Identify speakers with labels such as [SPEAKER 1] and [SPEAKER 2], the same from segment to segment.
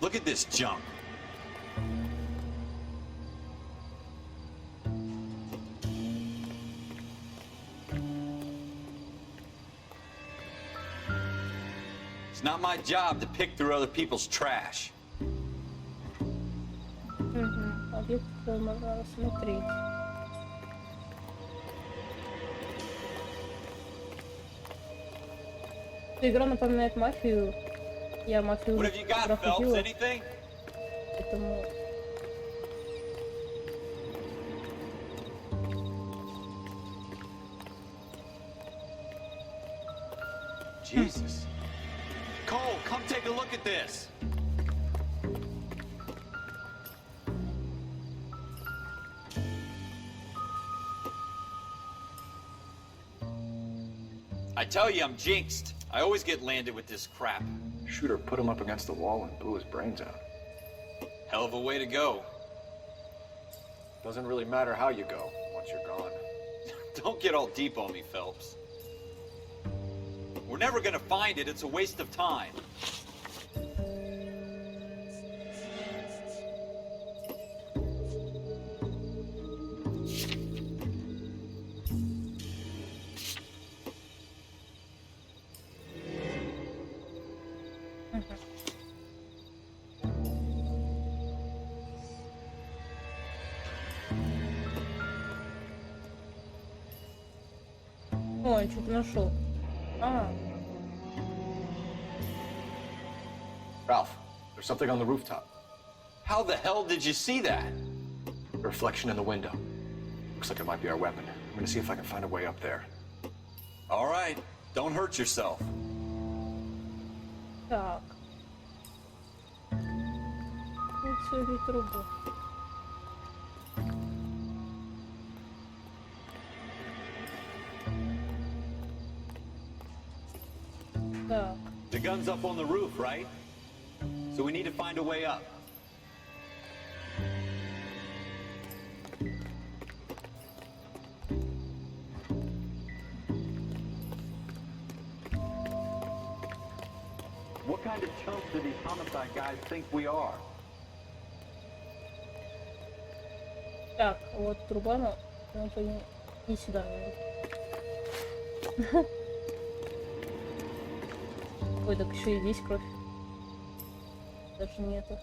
[SPEAKER 1] Look at this junk. It's not my job to pick through other people's trash.
[SPEAKER 2] Объект можно рассмотреть. Эта игра напоминает мафию. Я мафию
[SPEAKER 1] What have you got, Phelps?
[SPEAKER 2] проходила,
[SPEAKER 1] Anything?
[SPEAKER 2] поэтому...
[SPEAKER 1] Jesus. Cole, come take a look at this. I tell you, I'm jinxed. I always get landed with this crap.
[SPEAKER 3] Shooter put him up against the wall and blew his brains out.
[SPEAKER 1] Hell of a way to go.
[SPEAKER 3] Doesn't really matter how you go once you're gone.
[SPEAKER 1] Don't get all deep on me, Phelps. We're never gonna find it. It's a waste of time.
[SPEAKER 2] Ой, что-то нашел.
[SPEAKER 3] Ralph, there's something on the rooftop.
[SPEAKER 1] How the hell did you see that?
[SPEAKER 3] A reflection in the window. Looks like it might be our weapon. I'm gonna see if I can find a way up there.
[SPEAKER 1] All right, don't hurt yourself.
[SPEAKER 2] Так. Вот всё эти трубы. Так.
[SPEAKER 1] The gun's up on the roof, right? So we need to find a way up. What kind of chumps do these homicide guys think we are?
[SPEAKER 2] Так, вот труба, но не сюда. Ой, так еще и здесь кровь. Даже нету.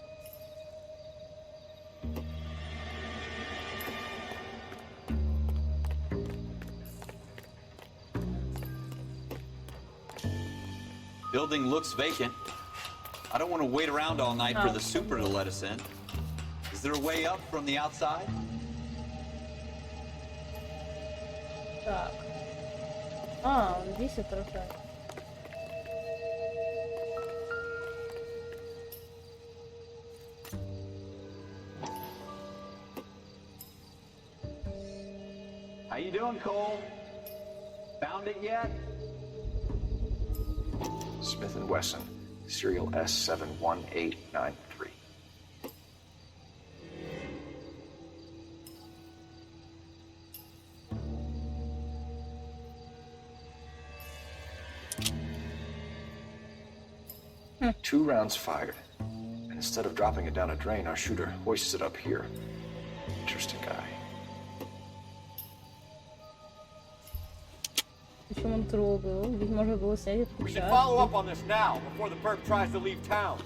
[SPEAKER 1] Building looks vacant. I don't want to wait around all night for the super to let us in. Is there a way up from the outside?
[SPEAKER 2] Так. Вот здесь отражает.
[SPEAKER 1] How you doing, Cole? Found it yet?
[SPEAKER 3] Smith & Wesson, serial S71893. Two rounds fired, and instead of dropping it down a drain, our shooter hoists it up here. Interesting guy.
[SPEAKER 2] Причем он трогал. Ведь можно было снять
[SPEAKER 4] We should
[SPEAKER 2] отпечатки.
[SPEAKER 4] follow up on this now, before the perp tries to leave town.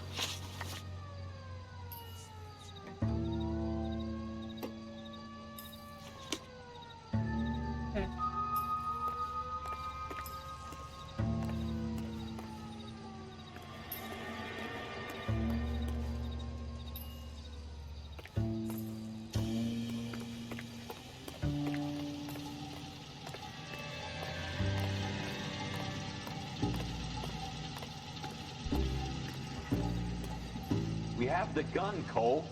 [SPEAKER 1] We have the gun, Cole.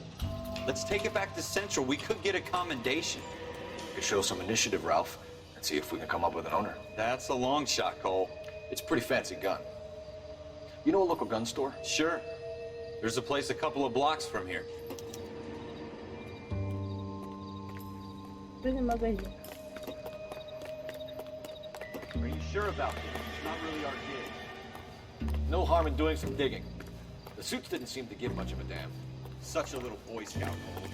[SPEAKER 1] Let's take it back to Central. We could get a commendation.
[SPEAKER 3] We could show some initiative, Ralph, and see if we can come up with an owner.
[SPEAKER 1] That's a long shot, Cole.
[SPEAKER 3] It's a pretty fancy gun. You know a local gun store?
[SPEAKER 1] Sure. There's a place a couple of blocks from here.
[SPEAKER 2] Открыли магазин.
[SPEAKER 4] Are you sure about this? It's not really our gig.
[SPEAKER 3] No harm in doing some digging. The suits didn't seem to give much of a damn.
[SPEAKER 1] Such a little Boy Scout, Cole.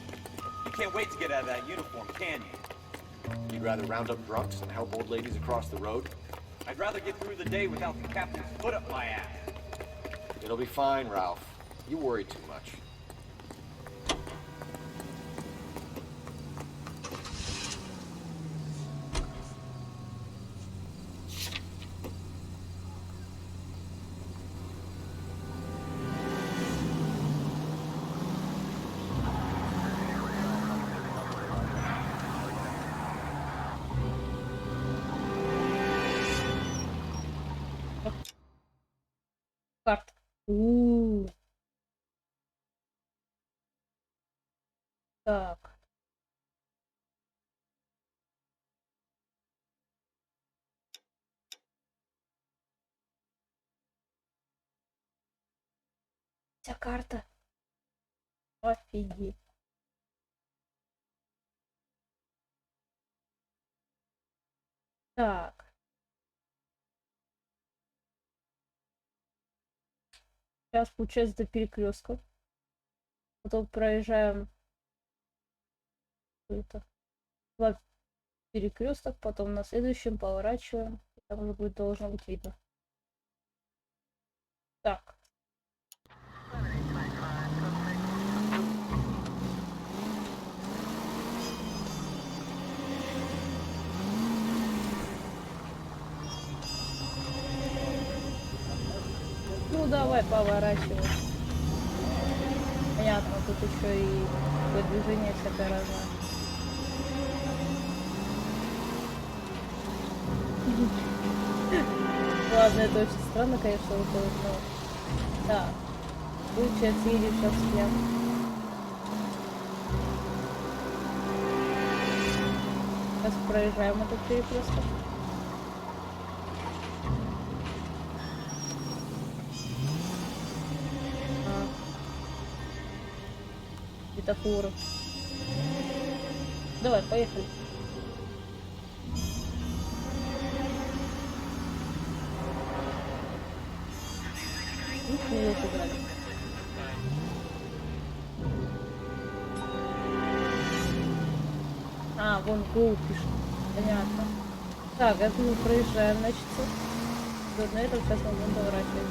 [SPEAKER 1] You can't wait to get out of that uniform, can you?
[SPEAKER 3] You'd rather round up drunks and help old ladies across the road?
[SPEAKER 1] I'd rather get through the day without the captain's foot up my ass.
[SPEAKER 3] It'll be fine, Ralph. You worry too much.
[SPEAKER 2] Карта. Так. Вся карта. Офигеть. Так. Сейчас, получается, до перекрестка. Потом проезжаем это, два перекресток, потом на следующем поворачиваем. Там уже будет, должно быть видно. Так. Ну давай поворачивай. Понятно, тут еще и такое движение всякое разное. Ладно, это очень странно, конечно, выходит, но... Да. Получается, едем сейчас я. Сейчас проезжаем этот перекресток. Светофоры. Давай, поехали. Не сыграли. А, вон гол пишет. Понятно. Так, это мы проезжаем, значит. Вот на этом сейчас мы будем поворачивать.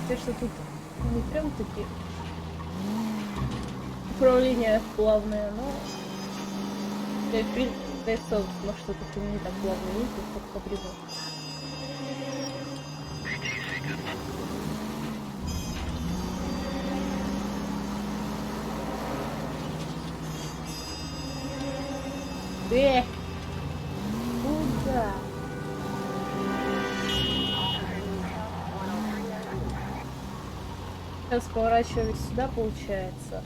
[SPEAKER 2] Конечно, тут не прям таки управление плавное, но да, в принципе, может, что-то не так плавно ездит, как по прямой. Куда? Сейчас поворачиваем сюда, получается.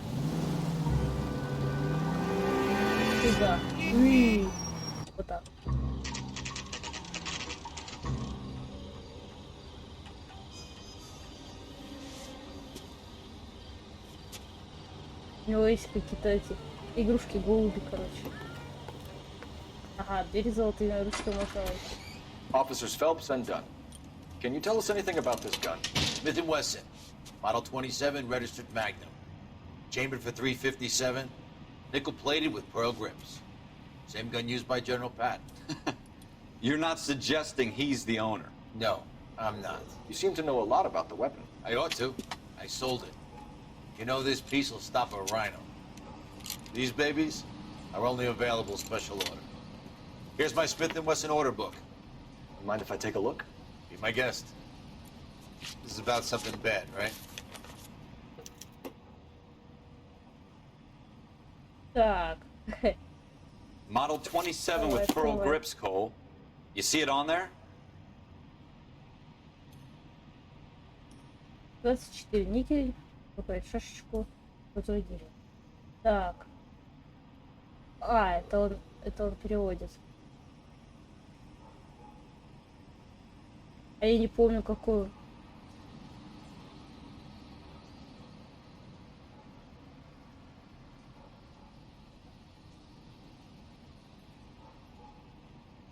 [SPEAKER 2] Сюда. Вот так. У него есть какие-то эти игрушки-голуби, короче. Ага, двери золотые, ручкой можно войти.
[SPEAKER 3] Officers Phelps and Dunn. Can you tell us anything about this gun?
[SPEAKER 5] Smith & Wesson, Model 27, registered Magnum. Chambered for .357, nickel-plated with pearl grips. Same gun used by General Patton.
[SPEAKER 1] You're not suggesting he's the owner?
[SPEAKER 5] No, I'm not.
[SPEAKER 3] You seem to know a lot about the weapon.
[SPEAKER 5] I ought to. I sold it. You know this piece will stop a rhino. These babies are only available special order. Here's my Smith & Wesson order book.
[SPEAKER 3] Mind if I take a look?
[SPEAKER 5] Be my guest. This is about something bad, right?
[SPEAKER 2] Так.
[SPEAKER 1] Model 27 with pearl grips, Cole. You see it on there?
[SPEAKER 2] 24 никель. Какой шашечку подводили. Так. А, это он переводит. А я не помню, какую.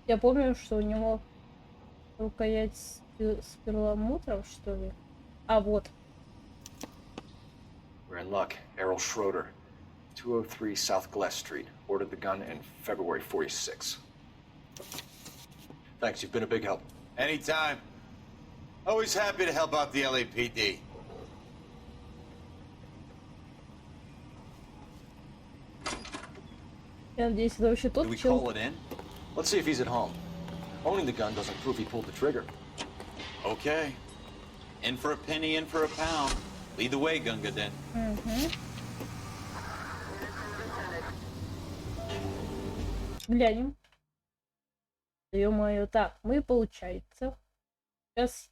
[SPEAKER 2] Я помню, что у него рукоять с перламутром, что ли. А, вот.
[SPEAKER 3] We're in luck. Errol Schroeder, 203 South Glass Street. Ordered the gun in February 46. Thanks, you've been a big help.
[SPEAKER 4] Anytime. Always happy to help out the LAPD.
[SPEAKER 2] Я надеюсь, это вообще
[SPEAKER 1] Do
[SPEAKER 2] тот
[SPEAKER 1] we
[SPEAKER 2] чел.
[SPEAKER 1] call it in?
[SPEAKER 3] Let's see if he's at home. Owning the gun doesn't prove he pulled the trigger.
[SPEAKER 1] Okay. In for a penny, in for a pound. Lead the way, Gunga Den.
[SPEAKER 2] Глянем. Ё-моё, так, мы, получается, сейчас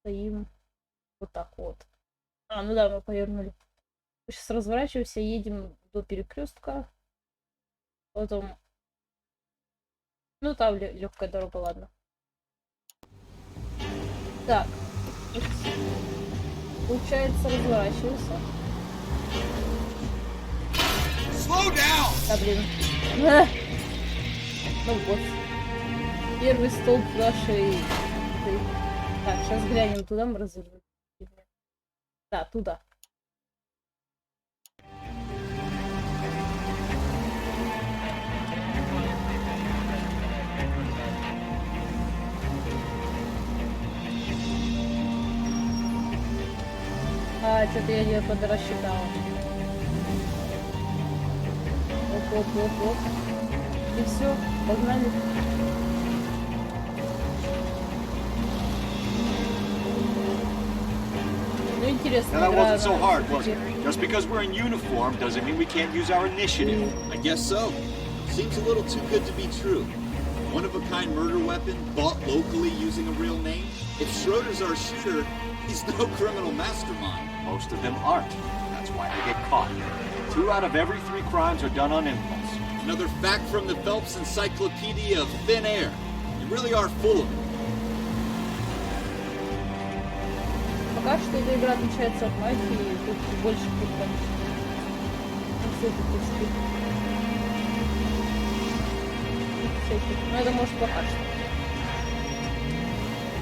[SPEAKER 2] стоим вот так вот. А, ну да, мы повернули. Сейчас разворачиваемся, едем до перекрестка. Потом... Ну, там легкая дорога, ладно. Так. Получается, разворачиваемся.
[SPEAKER 4] Slow down!
[SPEAKER 2] Да, блин. Ну вот. Первый столб нашей... Так, сейчас глянем туда, мы развернем. Да, туда. А, что-то я не подрассчитала. Оп. И все, погнали. Ну, интересно,
[SPEAKER 4] Now that
[SPEAKER 2] игра,
[SPEAKER 4] wasn't so
[SPEAKER 2] она
[SPEAKER 4] hard, was
[SPEAKER 2] всё-таки-
[SPEAKER 4] it? Just because we're in uniform doesn't mean we can't use our initiative.
[SPEAKER 6] I guess so. Seems a little too good to be true. One-of-a-kind murder weapon bought locally using a real name? If Schroeder's our shooter, he's no criminal mastermind.
[SPEAKER 4] Most of them aren't. That's why they get caught. 2 out of every 3 crimes are done on impulse.
[SPEAKER 6] Another fact from the Phelps Encyclopedia of Thin Air. You really are full of it.
[SPEAKER 2] Пока что эта игра отличается от мафии, тут больше каких-то всяких. Ну, это может пока что.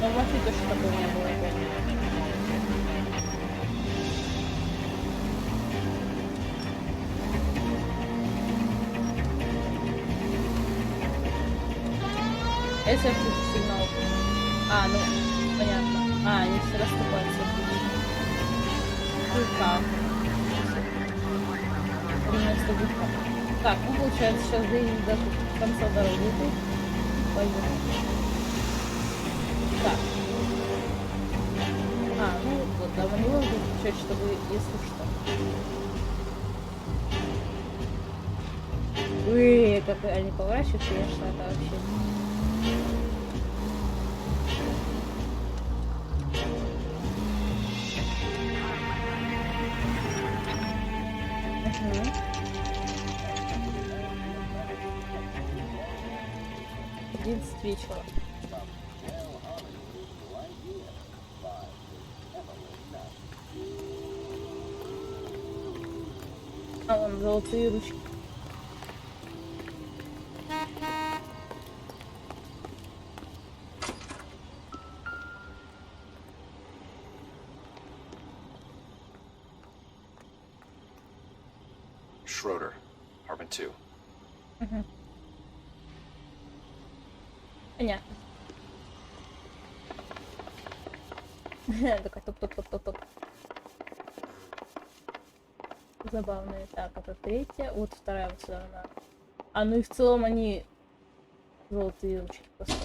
[SPEAKER 2] Но в мафии точно такого не было, я помню. А если я включу сигнал? А, ну, понятно. А, они все расступаются. Гудка. Вместо гудка. Так, ну получается, сейчас доедем до конца дороги. Пойдем. Так. А, ну вот, да, мы не можем включать, чтобы, если что. Как они поворачивают, конечно, это вообще... Угу. 11 вечера. А вон золотые ручки.
[SPEAKER 3] Schroeder, apartment 2.
[SPEAKER 2] Угу. Понятно. Такая топ-топ-топ-топ-топ. Забавная. Так, это третья. Вот вторая вот сюда она. А, ну и в целом они золотые ручки просто.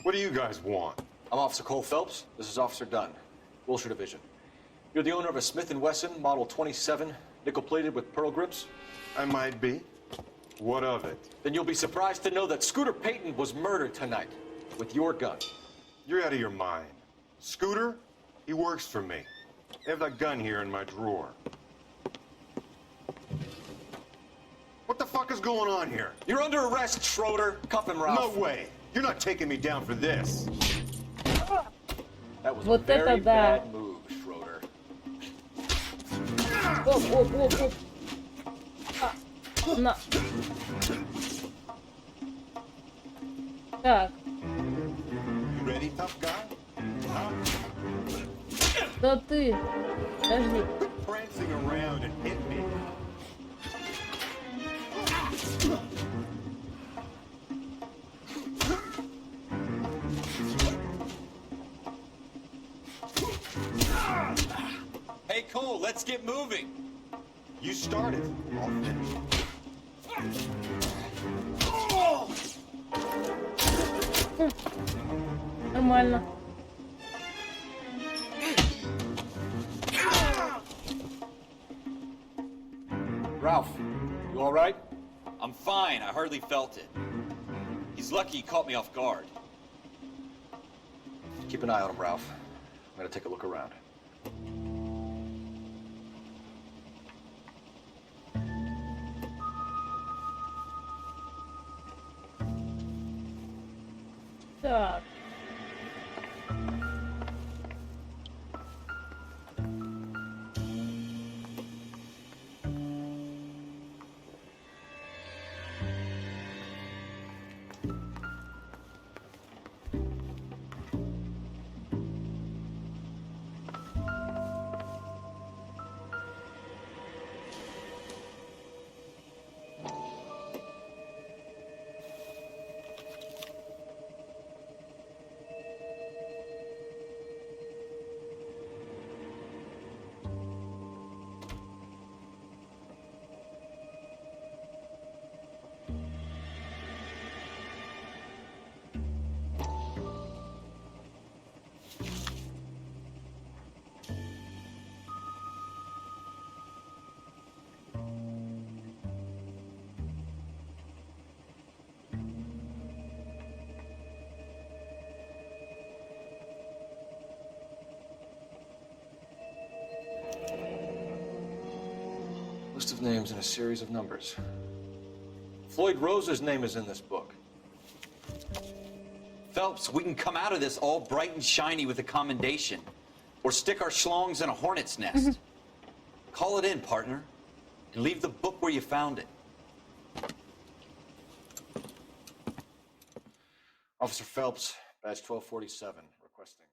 [SPEAKER 4] What do you guys want?
[SPEAKER 3] I'm Officer Cole Phelps. This is Officer Dunn, Wilshire Division. You're the owner of a Smith & Wesson Model 27, nickel-plated with pearl grips?
[SPEAKER 4] I might be. What of it?
[SPEAKER 3] Then you'll be surprised to know that Scooter Payton was murdered tonight with your gun.
[SPEAKER 4] You're out of your mind. Scooter? He works for me. I have that gun here in my drawer. What the fuck is going on here?
[SPEAKER 3] You're under arrest, Schroeder. Cuff him, Ralph.
[SPEAKER 4] No way. You're not taking me down for this.
[SPEAKER 3] That was
[SPEAKER 2] Вот
[SPEAKER 3] a very
[SPEAKER 2] это да.
[SPEAKER 3] bad move, Schroeder.
[SPEAKER 2] Оп. А, на. Так.
[SPEAKER 6] Already tough guy? Huh?
[SPEAKER 2] Да ты. Подожди.
[SPEAKER 6] Prancing around and hit me.
[SPEAKER 1] Hey, Cole, let's get moving.
[SPEAKER 6] You started. I'll finish.
[SPEAKER 2] Нормально.
[SPEAKER 3] Ralph, you all right?
[SPEAKER 1] I'm fine. I hardly felt it. He's lucky he caught me off guard.
[SPEAKER 3] Keep an eye on him, Ralph. I'm gonna take a look around.
[SPEAKER 2] Так.
[SPEAKER 3] List of names and a series of numbers. Floyd Rose's name is in this book.
[SPEAKER 1] Phelps, we can come out of this all bright and shiny with a commendation. Or stick our schlongs in a hornet's nest. Call it in, partner. And leave the book where you found it.
[SPEAKER 3] Officer Phelps, badge 1247, requesting.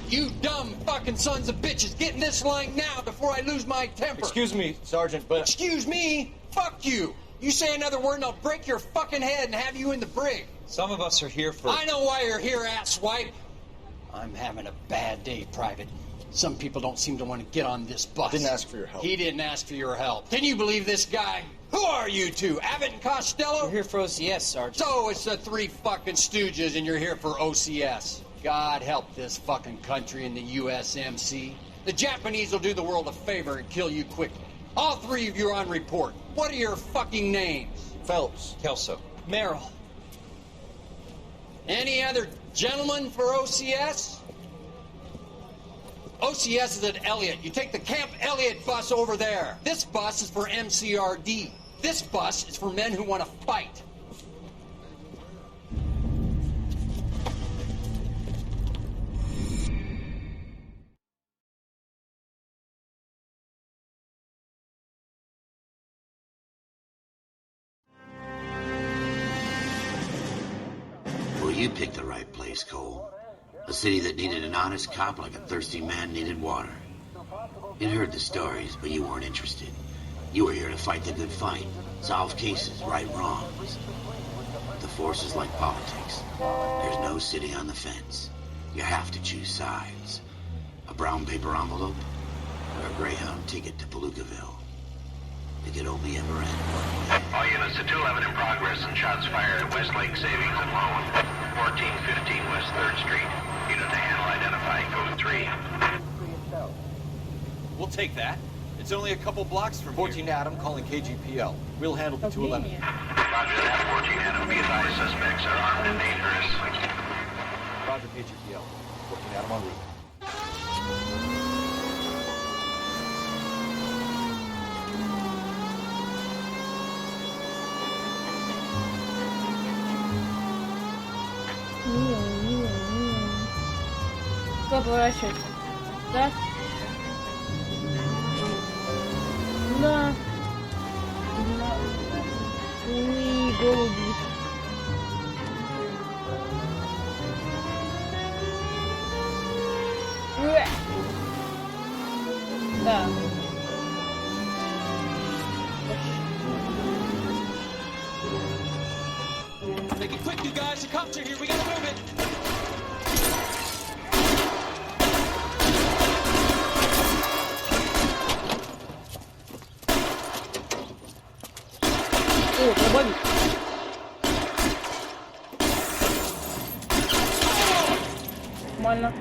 [SPEAKER 7] You dumb fucking sons of bitches, get in this line now before I lose my temper.
[SPEAKER 3] Excuse me, Sergeant, but...
[SPEAKER 7] Excuse me? Fuck you. You say another word and I'll break your fucking head and have you in the brig.
[SPEAKER 8] Some of us are here for...
[SPEAKER 7] I know why you're here, asswipe. I'm having a bad day, Private. Some people don't seem to want to get on this bus.
[SPEAKER 3] Didn't ask for your help.
[SPEAKER 7] He didn't ask for your help. Can you believe this guy? Who are you two? Abbott and Costello?
[SPEAKER 8] We're here for OCS, Sergeant.
[SPEAKER 7] So it's the three fucking stooges and you're here for OCS. God help this fucking country and the USMC. The Japanese will do the world a favor and kill you quickly. All three of you are on report. What are your fucking names?
[SPEAKER 3] Phelps.
[SPEAKER 8] Kelso. Merrill.
[SPEAKER 7] Any other gentlemen for OCS? OCS is at Elliott. You take the Camp Elliott bus over there. This bus is for MCRD. This bus is for men who want to fight.
[SPEAKER 5] Well, you picked the right place, Cole. A city that needed an honest cop like a thirsty man needed water. You'd heard the stories, but you weren't interested. You were here to fight the good fight, solve cases, right wrongs. The force is like politics. There's no sitting on the fence. You have to choose sides. A brown paper envelope or a Greyhound ticket to Palookaville. It could only ever end.
[SPEAKER 9] All units to 211 in progress and shots fired at Westlake Savings and Loan, 1415 West 3rd Street. Unit to handle identify code 3.
[SPEAKER 1] We'll take that.
[SPEAKER 4] It's only a couple blocks from
[SPEAKER 3] 14
[SPEAKER 4] here.
[SPEAKER 3] Adam calling KGPL. We'll handle the 211.
[SPEAKER 9] Roger that, 14 Adam. Be advised, suspects are armed and dangerous.
[SPEAKER 3] Roger KGPL. 14 Adam en route.
[SPEAKER 2] Куда поворачивать? Да? Да. Уи, голуби. Да.
[SPEAKER 8] Make it quick, you guys. The cops are here. We gotta move it.
[SPEAKER 2] О, пробовик. Нормально.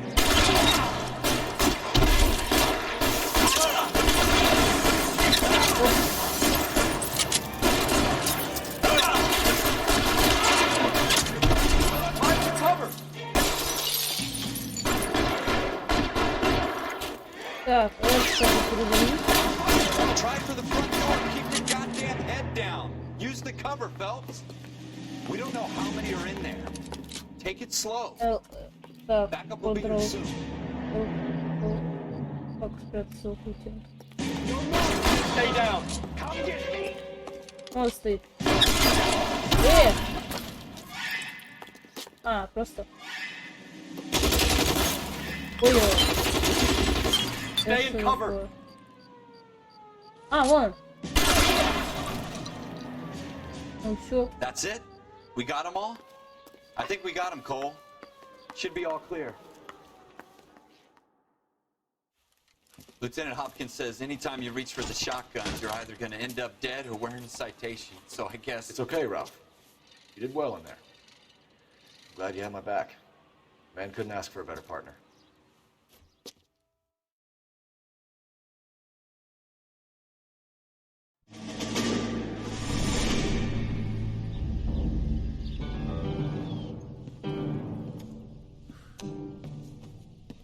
[SPEAKER 2] Так, это перевернуть.
[SPEAKER 4] Try for the front door. Keep your goddamn head down. Use the cover, Phelps. We don't know how many are in there. Take it slow.
[SPEAKER 2] Так,
[SPEAKER 4] Backup will be here
[SPEAKER 2] контрол.
[SPEAKER 4] soon.
[SPEAKER 2] Как спрятаться в укрытие?
[SPEAKER 4] Stay down. Come get me.
[SPEAKER 2] Он стоит. А, просто. Понял.
[SPEAKER 4] Stay in cover.
[SPEAKER 2] А, вон. Ну все.
[SPEAKER 1] That's it? We got them all? I think we got them, Cole.
[SPEAKER 3] Should be all clear.
[SPEAKER 1] Lieutenant Hopkins says anytime you reach for the shotgun, you're either going to end up dead or wearing a citation. So I guess...
[SPEAKER 3] It's okay, Ralph. You did well in there. I'm glad you had my back. Man couldn't ask for a better partner.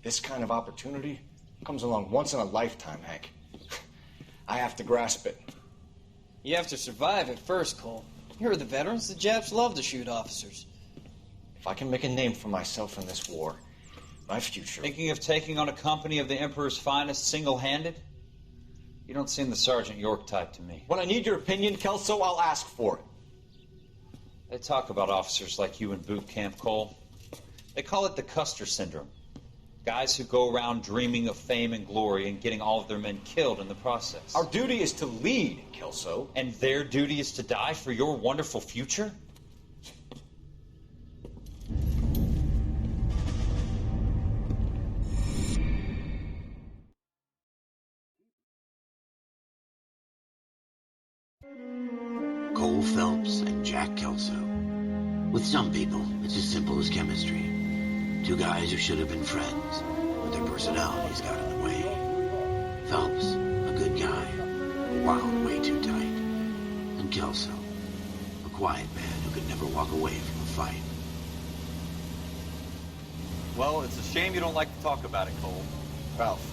[SPEAKER 10] This kind of opportunity comes along once in a lifetime, Hank. I have to grasp it.
[SPEAKER 8] You have to survive at first, Cole. Here are the veterans. The Japs love to shoot officers.
[SPEAKER 10] If I can make a name for myself in this war, my future...
[SPEAKER 8] Thinking of taking on a company of the Emperor's finest single-handed? You don't seem the Sergeant York type to me.
[SPEAKER 10] When I need your opinion, Kelso, I'll ask for it.
[SPEAKER 8] They talk about officers like you in boot camp, Cole. They call it the Custer syndrome. Guys who go around dreaming of fame and glory and getting all of their men killed in the process.
[SPEAKER 10] Our duty is to lead, Kelso.
[SPEAKER 8] And their duty is to die for your wonderful future?
[SPEAKER 5] Cole Phelps and Jack Kelso. With some people, it's as simple as chemistry. Two guys who should have been friends, but their personalities got in the way. Phelps, a good guy, wound way too tight. And Kelso, a quiet man who could never walk away from a fight.
[SPEAKER 4] Well, it's a shame you don't like to talk about it, Cole.
[SPEAKER 3] Ralph,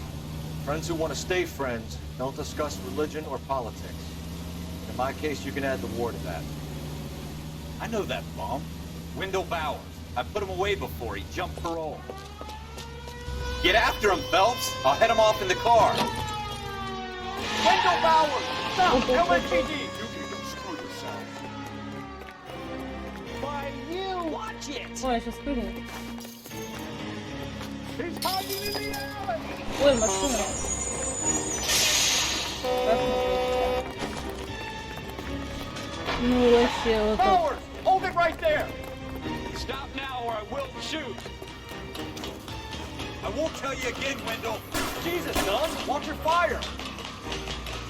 [SPEAKER 3] friends who want to stay friends don't discuss religion or politics. In my case, you can add the war to that.
[SPEAKER 4] I know that bum. Wendell Bowers. I put him away before he jumped parole. Get after him, Phelps. I'll head him off in the car. Wendell Bowers! Stop! LAPD! You can screw yourself. By you! Watch it!
[SPEAKER 2] Ой, сейчас прыгну.
[SPEAKER 4] He's hiding in the alley!
[SPEAKER 2] Ой, машина. Ну вообще вот так.
[SPEAKER 4] Bowers! Hold it right there! Stop now or I will shoot! I won't tell you again, Wendell. Jesus, Don, watch your fire!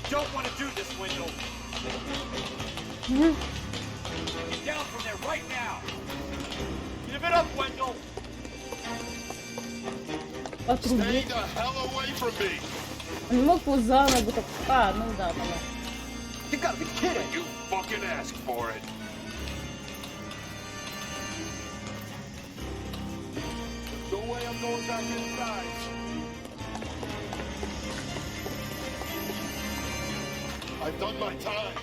[SPEAKER 4] You don't want to do this, Wendell. Get down from there right now! Give it up, Wendell!
[SPEAKER 2] Патрульный.
[SPEAKER 4] the hell away from me!
[SPEAKER 2] Не мог его за ногу так... А, ну да, понятно.
[SPEAKER 4] You gotta be kidding!
[SPEAKER 11] You fucking asked for it.
[SPEAKER 4] No way I'm going back inside.
[SPEAKER 11] I've done my time.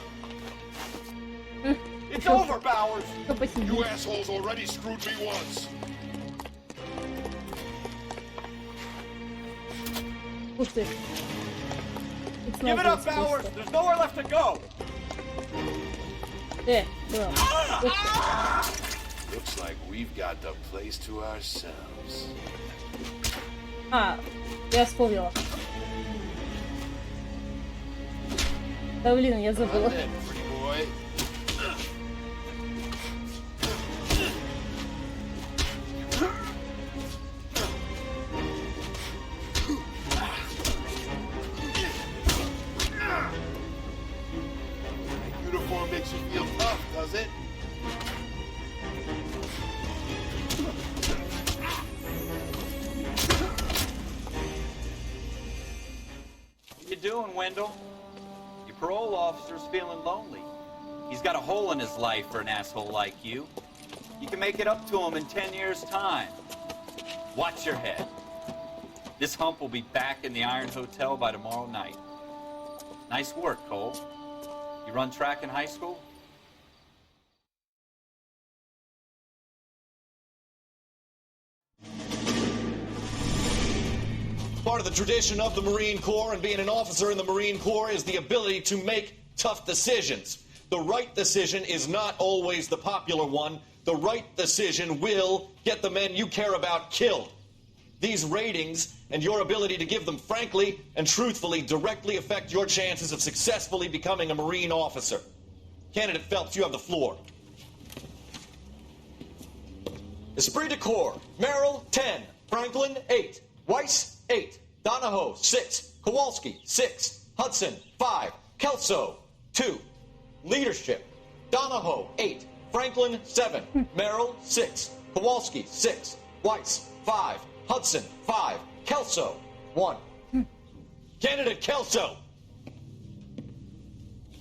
[SPEAKER 4] It's over, Bowers!
[SPEAKER 11] You assholes already screwed me once.
[SPEAKER 2] Ух ты.
[SPEAKER 4] Give it up, Bowers! There's nowhere left to go!
[SPEAKER 2] Да.
[SPEAKER 11] Looks like we've got the place to ourselves.
[SPEAKER 2] А, я вспомнила. Да блин, я забыла.
[SPEAKER 11] Not then, pretty boy. That uniform makes you feel tough, does it?
[SPEAKER 1] What you doing, Wendell? Your parole officer's feeling lonely. He's got a hole in his life for an asshole like you. You can make it up to him in 10 years' time. Watch your head. This hump will be back in the Iron Hotel by tomorrow night. Nice work, Cole. You run track in high school?
[SPEAKER 12] Part of the tradition of the Marine Corps and being an officer in the Marine Corps is the ability to make tough decisions. The right decision is not always the popular one. The right decision will get the men you care about killed. These ratings and your ability to give them frankly and truthfully directly affect your chances of successfully becoming a Marine officer. Candidate Phelps, you have the floor. Esprit de Corps, Merrill, 10. Franklin, 8. Weiss, 8. Donahoe, 6. Kowalski, 6. Hudson, 5. Kelso, 2. Leadership, Donahoe, 8. Franklin, 7. Merrill, 6. Kowalski, 6. Weiss, 5. Hudson, 5. Kelso, 1. Candidate Kelso!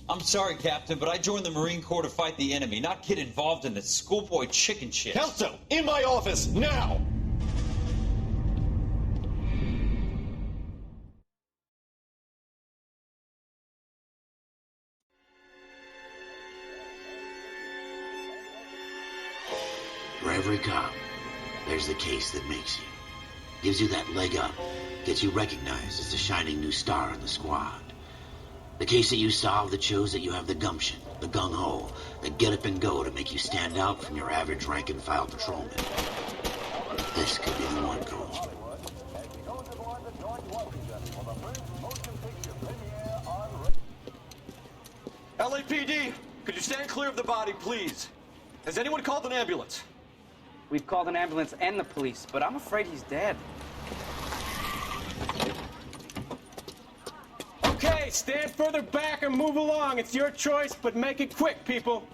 [SPEAKER 8] I'm sorry, Captain, but I joined the Marine Corps to fight the enemy, not get involved in this schoolboy chicken shit.
[SPEAKER 12] Kelso, in my office, now!
[SPEAKER 5] For every cop, there's the case that makes you. Gives you that leg up. Gets you recognized as the shining new star in the squad. The case that you solve that shows that you have the gumption, the gung-ho, the get up and go to make you stand out from your average rank-and-file patrolman. This could be the one, Cole.
[SPEAKER 12] LAPD, could you stand clear of the body, please? Has anyone called an ambulance?
[SPEAKER 13] We've called an ambulance and the police, but I'm afraid he's dead.
[SPEAKER 14] Okay, stand further back and move along. It's your choice, but make it quick, people.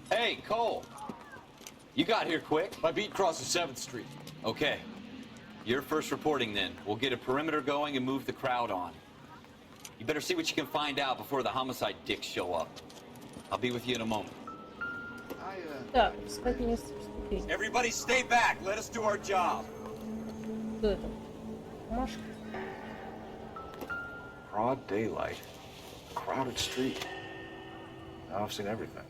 [SPEAKER 1] Hey, Cole. You got here quick.
[SPEAKER 3] My beat crosses 7th Street.
[SPEAKER 1] Okay. You're first reporting then. We'll get a perimeter going and move the crowd on. You better see what you can find out before the homicide dicks show up. I'll be with you in a moment.
[SPEAKER 2] Так, искать место преступления.
[SPEAKER 1] Everybody stay back. Let us do our job.
[SPEAKER 2] Что это? Машка.
[SPEAKER 10] Broad daylight. Crowded street. Now I've seen everything.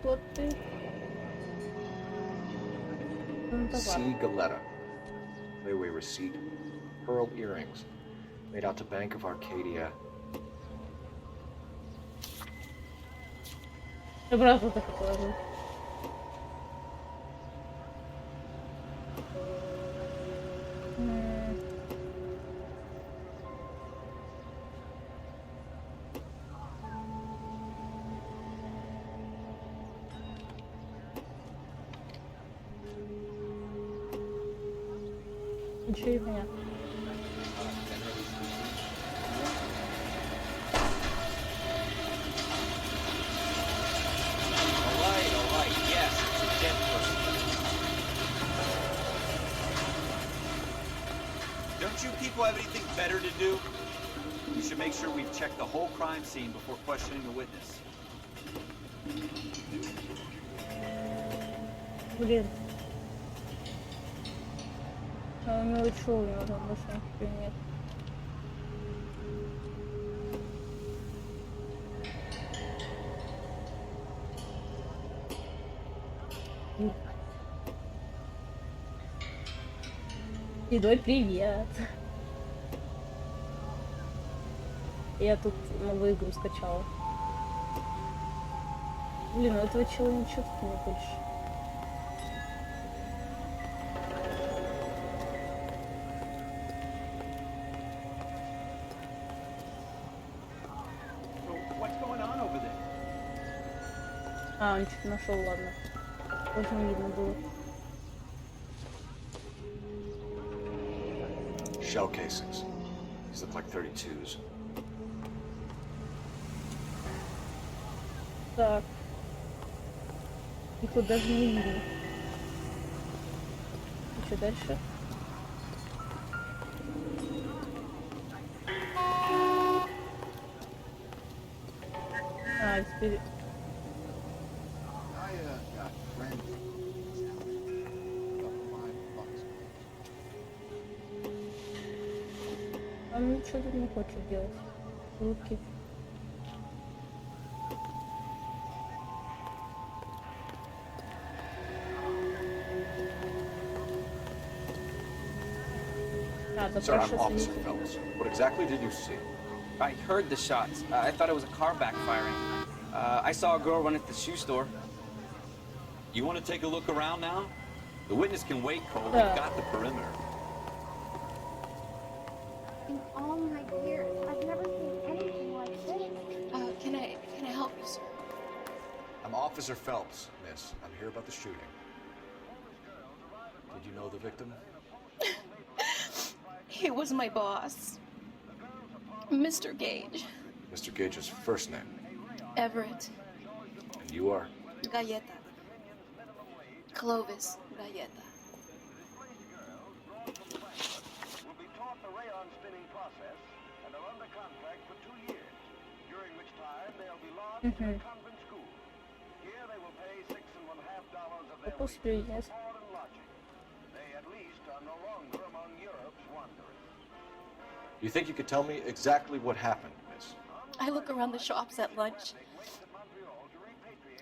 [SPEAKER 2] Кто ты?
[SPEAKER 10] C. Galetta. Layaway receipt. Pearl earrings. Made out to Bank of Arcadia.
[SPEAKER 2] Обратно так положил. Ничего не понятно.
[SPEAKER 1] Alright, yes, it's a dead person. Don't you people have anything better to do? We should make sure we've checked the whole crime scene before questioning the witness.
[SPEAKER 2] Блин. А у него что, у него там больше ничего нет. Идой, привет. Я тут новую игру скачала. Блин, у этого чела ничего тут не больше. А, он что-то нашел, ладно. Тоже не видно было.
[SPEAKER 10] Shell casings. These look like 32s.
[SPEAKER 2] Так. Их вот даже не видно. И что дальше? А, теперь... Он ничего тут не хочет делать. Руки.
[SPEAKER 3] Sir, I'm Officer Phelps. What exactly did you see?
[SPEAKER 13] I heard the shots. I thought it was a car backfiring. I saw a girl run at the shoe store.
[SPEAKER 1] You want to take a look around now? The witness can wait, Cole. We've got the perimeter.
[SPEAKER 15] In all my years, I've never seen anything like this. Can I help you, sir?
[SPEAKER 3] I'm Officer Phelps, miss. I'm here about the shooting. Did you know the victim?
[SPEAKER 15] He was my boss, Mr. Gage.
[SPEAKER 3] Mr. Gage's first name.
[SPEAKER 15] Everett.
[SPEAKER 3] And you are?
[SPEAKER 15] Galleta. Clovis Galleta.
[SPEAKER 9] Will be taught the rayon spinning process and are under contract for 2 years, during which time they'll be lodged in a convent school. Here they will pay $6.50 of their wages for board and lodging. They at least are no longer among Europe's wanderers.
[SPEAKER 3] You think you could tell me exactly what happened, miss?
[SPEAKER 15] I look around the shops at lunch.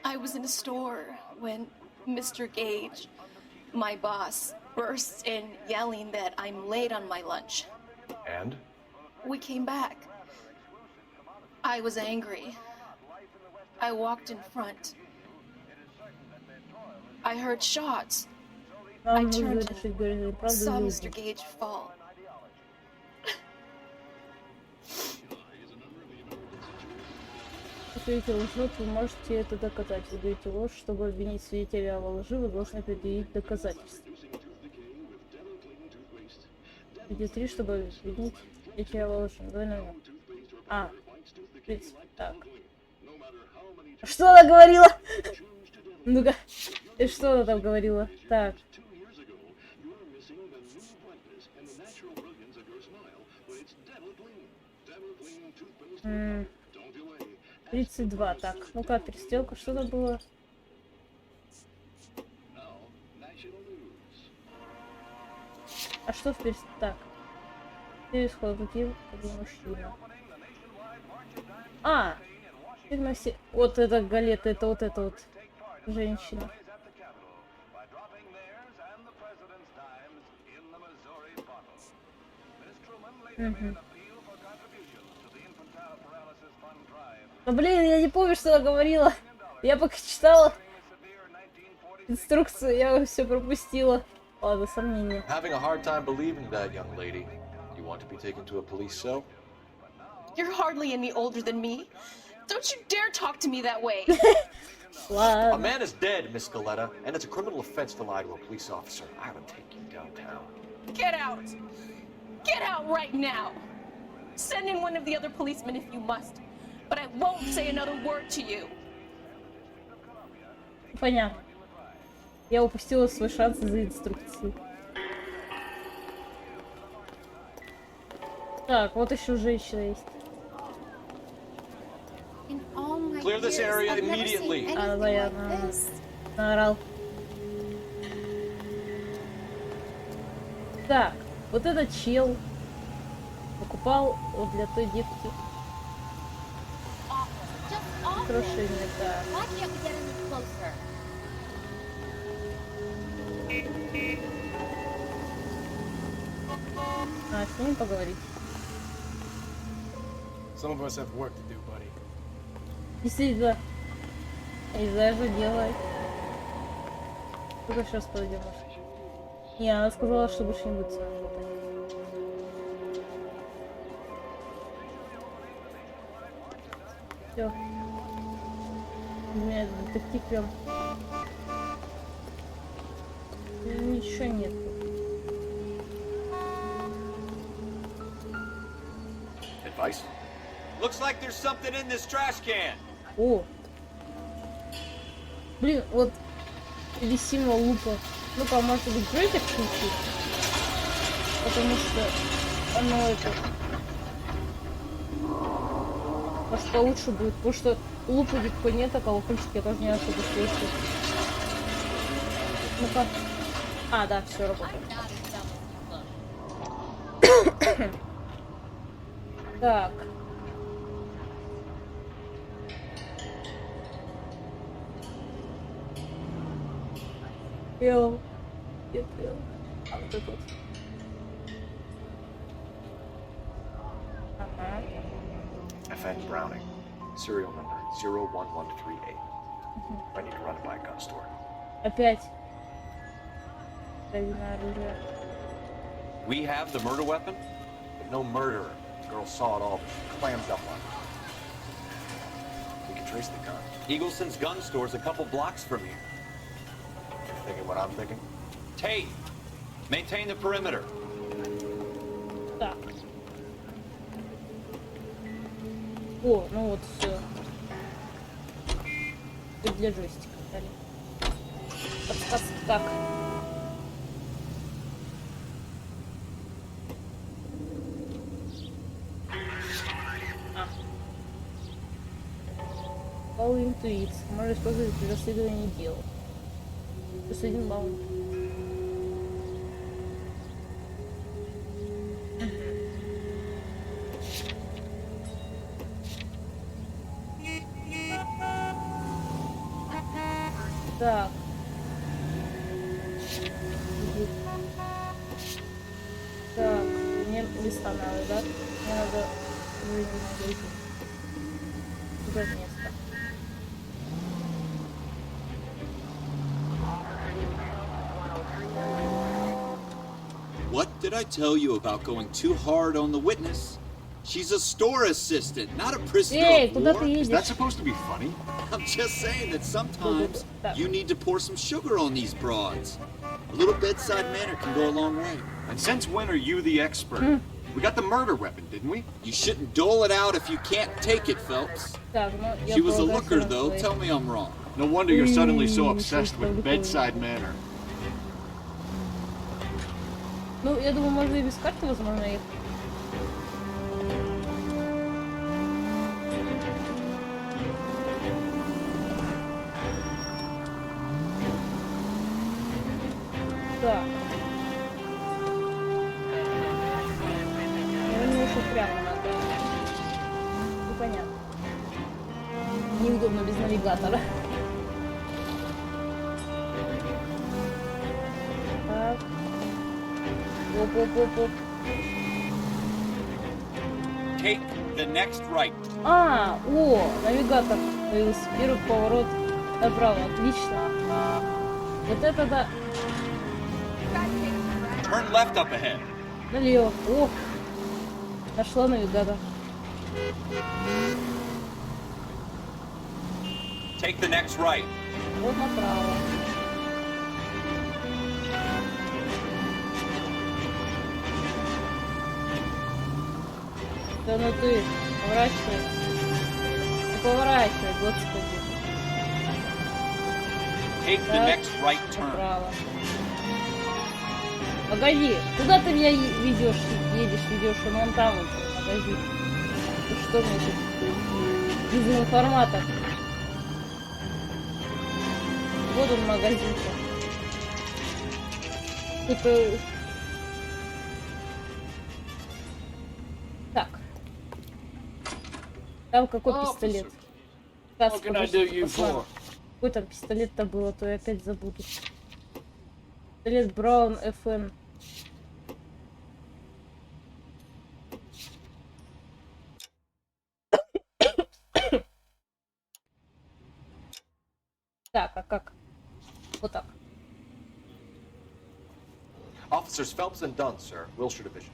[SPEAKER 15] I was in a store when Mr. Gage, my boss, bursts in yelling that I'm late on my lunch.
[SPEAKER 3] And?
[SPEAKER 15] We came back. I was angry. I walked in front. I heard shots. I turned and saw Mr. Gage fall.
[SPEAKER 2] Если говорите лжет, вы можете это доказать. Вы говорите ложь, чтобы обвинить свидетеля во лжи, вы должны предъявить доказательства. Видео 3, чтобы обвинить свидетеля во лжи. А, в принципе, так. Что она говорила? Ну-ка, что она там говорила? Так. 32, так, ну-ка, перестрелка, что-то было. А что в перестрелке? Так. Исход мотив, мужчина. А! Вот это галета, это вот эта вот женщина. Угу. Ну блин, я не помню, что она говорила. Я пока читала инструкцию, я все пропустила. Ладно, сомнения.
[SPEAKER 3] Having a hard time believing that, young lady. You want to be taken to a police cell?
[SPEAKER 15] You're hardly any older than me. Don't you dare talk to me that way.
[SPEAKER 3] A man is dead, Miss Galletta, and it's a criminal offense to lie to a police officer. I would take you downtown.
[SPEAKER 15] Get out! Get out right now! Send in one of the other policemen if you must, but I won't say another word to you.
[SPEAKER 2] Понятно. Я упустила свой шанс из-за инструкции. Так, вот еще женщина есть.
[SPEAKER 12] Clear this area immediately.
[SPEAKER 2] А, давай я наорал. Так, вот этот чел покупал вот для той девки украшения, да. А, с ним поговорить.
[SPEAKER 14] Some of us have work to do, buddy.
[SPEAKER 2] Действительно. И знаешь, что делать? Только сейчас пойдем. Не, она сказала, что больше не будет с нами работать. Все. У меня детектив прям. Ничего нет.
[SPEAKER 3] Advice?
[SPEAKER 1] Looks like there's something in this trash can.
[SPEAKER 2] О! Блин, вот висимо лупа. Ну-ка, может быть, грейдер включить? Потому что оно это... Может, получше будет. Потому что лупы никакой нет, а колокольчики я тоже не особо слышу. Ну-ка. А, да, все работает. Так. Пел. Я пел. А вот это вот. Ага.
[SPEAKER 3] FN Browning, serial number 01138. I need to run it by a gun store.
[SPEAKER 2] Опять. Ядерное оружие.
[SPEAKER 12] We have the murder weapon?
[SPEAKER 3] But no murderer. The girl saw it all, but she clammed up on it. We can trace the gun.
[SPEAKER 1] Eagleson's gun store's a couple blocks from here.
[SPEAKER 3] Thinking what I'm thinking?
[SPEAKER 1] Tate, maintain the perimeter.
[SPEAKER 2] Так. О, ну вот все. Тут для джойстика дали. Подсказки как. Балл интуиции. Можно использовать при расследовании дел. Плюс 1 балл. Так. Так, мне листа надо, да? Мне надо выйти. Куда место?
[SPEAKER 6] What did I tell you about going too hard on the witness? She's a store assistant, not a prisoner of war.
[SPEAKER 3] Is that supposed to be funny?
[SPEAKER 6] I'm just saying that sometimes you need to pour some sugar on these broads. A little bedside manner can go a long way.
[SPEAKER 3] And since when are you the expert? We got the murder weapon, didn't we?
[SPEAKER 6] You shouldn't dole it out if you can't take it, Phelps. She was a looker, though. Tell me I'm wrong.
[SPEAKER 3] No wonder you're suddenly so obsessed with bedside manner.
[SPEAKER 2] Ну, я думаю, можно и без карты, возможно, их. Так. Наверное, еще прямо надо. Ну, понятно. Неудобно без навигатора. Так. Оп-оп-оп-оп.
[SPEAKER 1] Take the next right.
[SPEAKER 2] А, о, навигатор появился. Первый поворот направо. Отлично. Вот это да.
[SPEAKER 1] Turn left up ahead.
[SPEAKER 2] Налево. О, нашла навигатор.
[SPEAKER 1] Take the next right.
[SPEAKER 2] Вот направо. Да ну ты, поворачивай. Не поворачивай, господи.
[SPEAKER 1] Take the next right turn.
[SPEAKER 2] Право. Погоди, куда ты меня ведешь, ведешь? Вон там вот магазин. Ну что мне тут? Дезинформатор. Вот он магазин-то. Типа... Так. Там какой пистолет? Какой там пистолет-то был, а то я опять забуду. Пистолет Браун FN. Так, а как? Вот так.
[SPEAKER 3] Officers Phelps and Dunn, sir, Wilshire Division.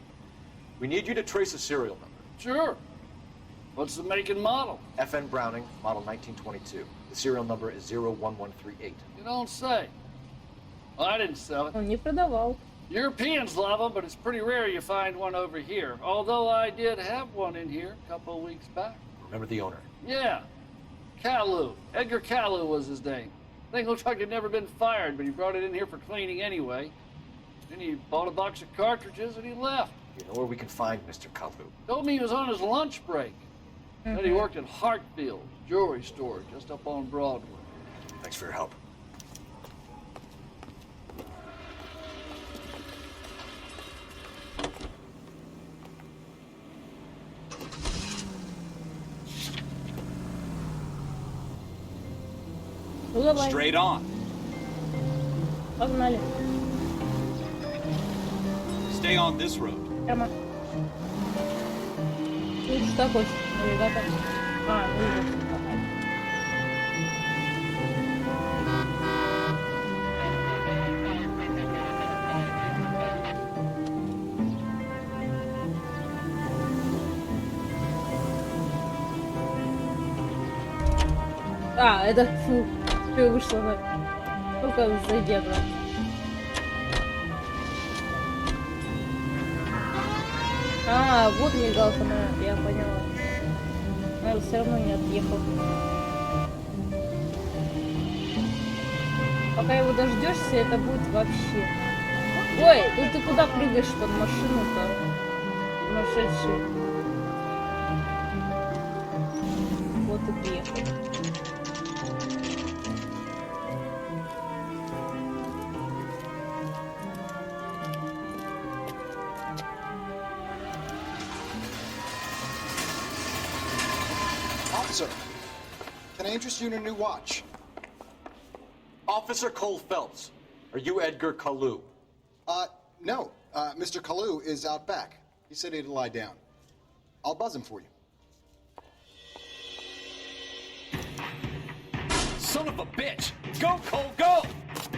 [SPEAKER 3] We need you to trace a serial number.
[SPEAKER 16] Sure. What's the make and model?
[SPEAKER 3] FN Browning, model 1922. The serial number is 01138.
[SPEAKER 16] You don't say. Well, I didn't sell it.
[SPEAKER 2] Он не продавал.
[SPEAKER 16] Europeans love them, but it's pretty rare you find one over here. Although I did have one in here a couple of weeks back.
[SPEAKER 3] Remember the owner?
[SPEAKER 16] Yeah. Kalu. Edgar Kalu was his name. Thing looked like he'd never been fired, but he brought it in here for cleaning anyway. Then he bought a box of cartridges and he left.
[SPEAKER 3] You know where we can find Mr. Kalu?
[SPEAKER 16] Told me he was on his lunch break. Then he worked at Hartfield jewelry store just up on Broadway.
[SPEAKER 3] Thanks for your help.
[SPEAKER 1] Straight on.
[SPEAKER 2] Погнали.
[SPEAKER 1] Stay on this road.
[SPEAKER 2] Прямо. Ты что хочешь, навигатор? А, ну вот. А, это фу, вышло. Ну-ка, зайди обратно. А, вот мигалка моя, я поняла. Но все равно не отъехал. Пока его дождешься, это будет вообще. Ой, ну ты куда прыгаешь под машину-то? Сумасшедший. Вот и приехал.
[SPEAKER 10] Officer, can I interest you in a new watch?
[SPEAKER 3] Officer Cole Phelps, are you Edgar Kalu?
[SPEAKER 10] No. Mr. Kalu is out back. He said he'd lie down. I'll buzz him for you.
[SPEAKER 4] Son of a bitch! Go, Cole, go!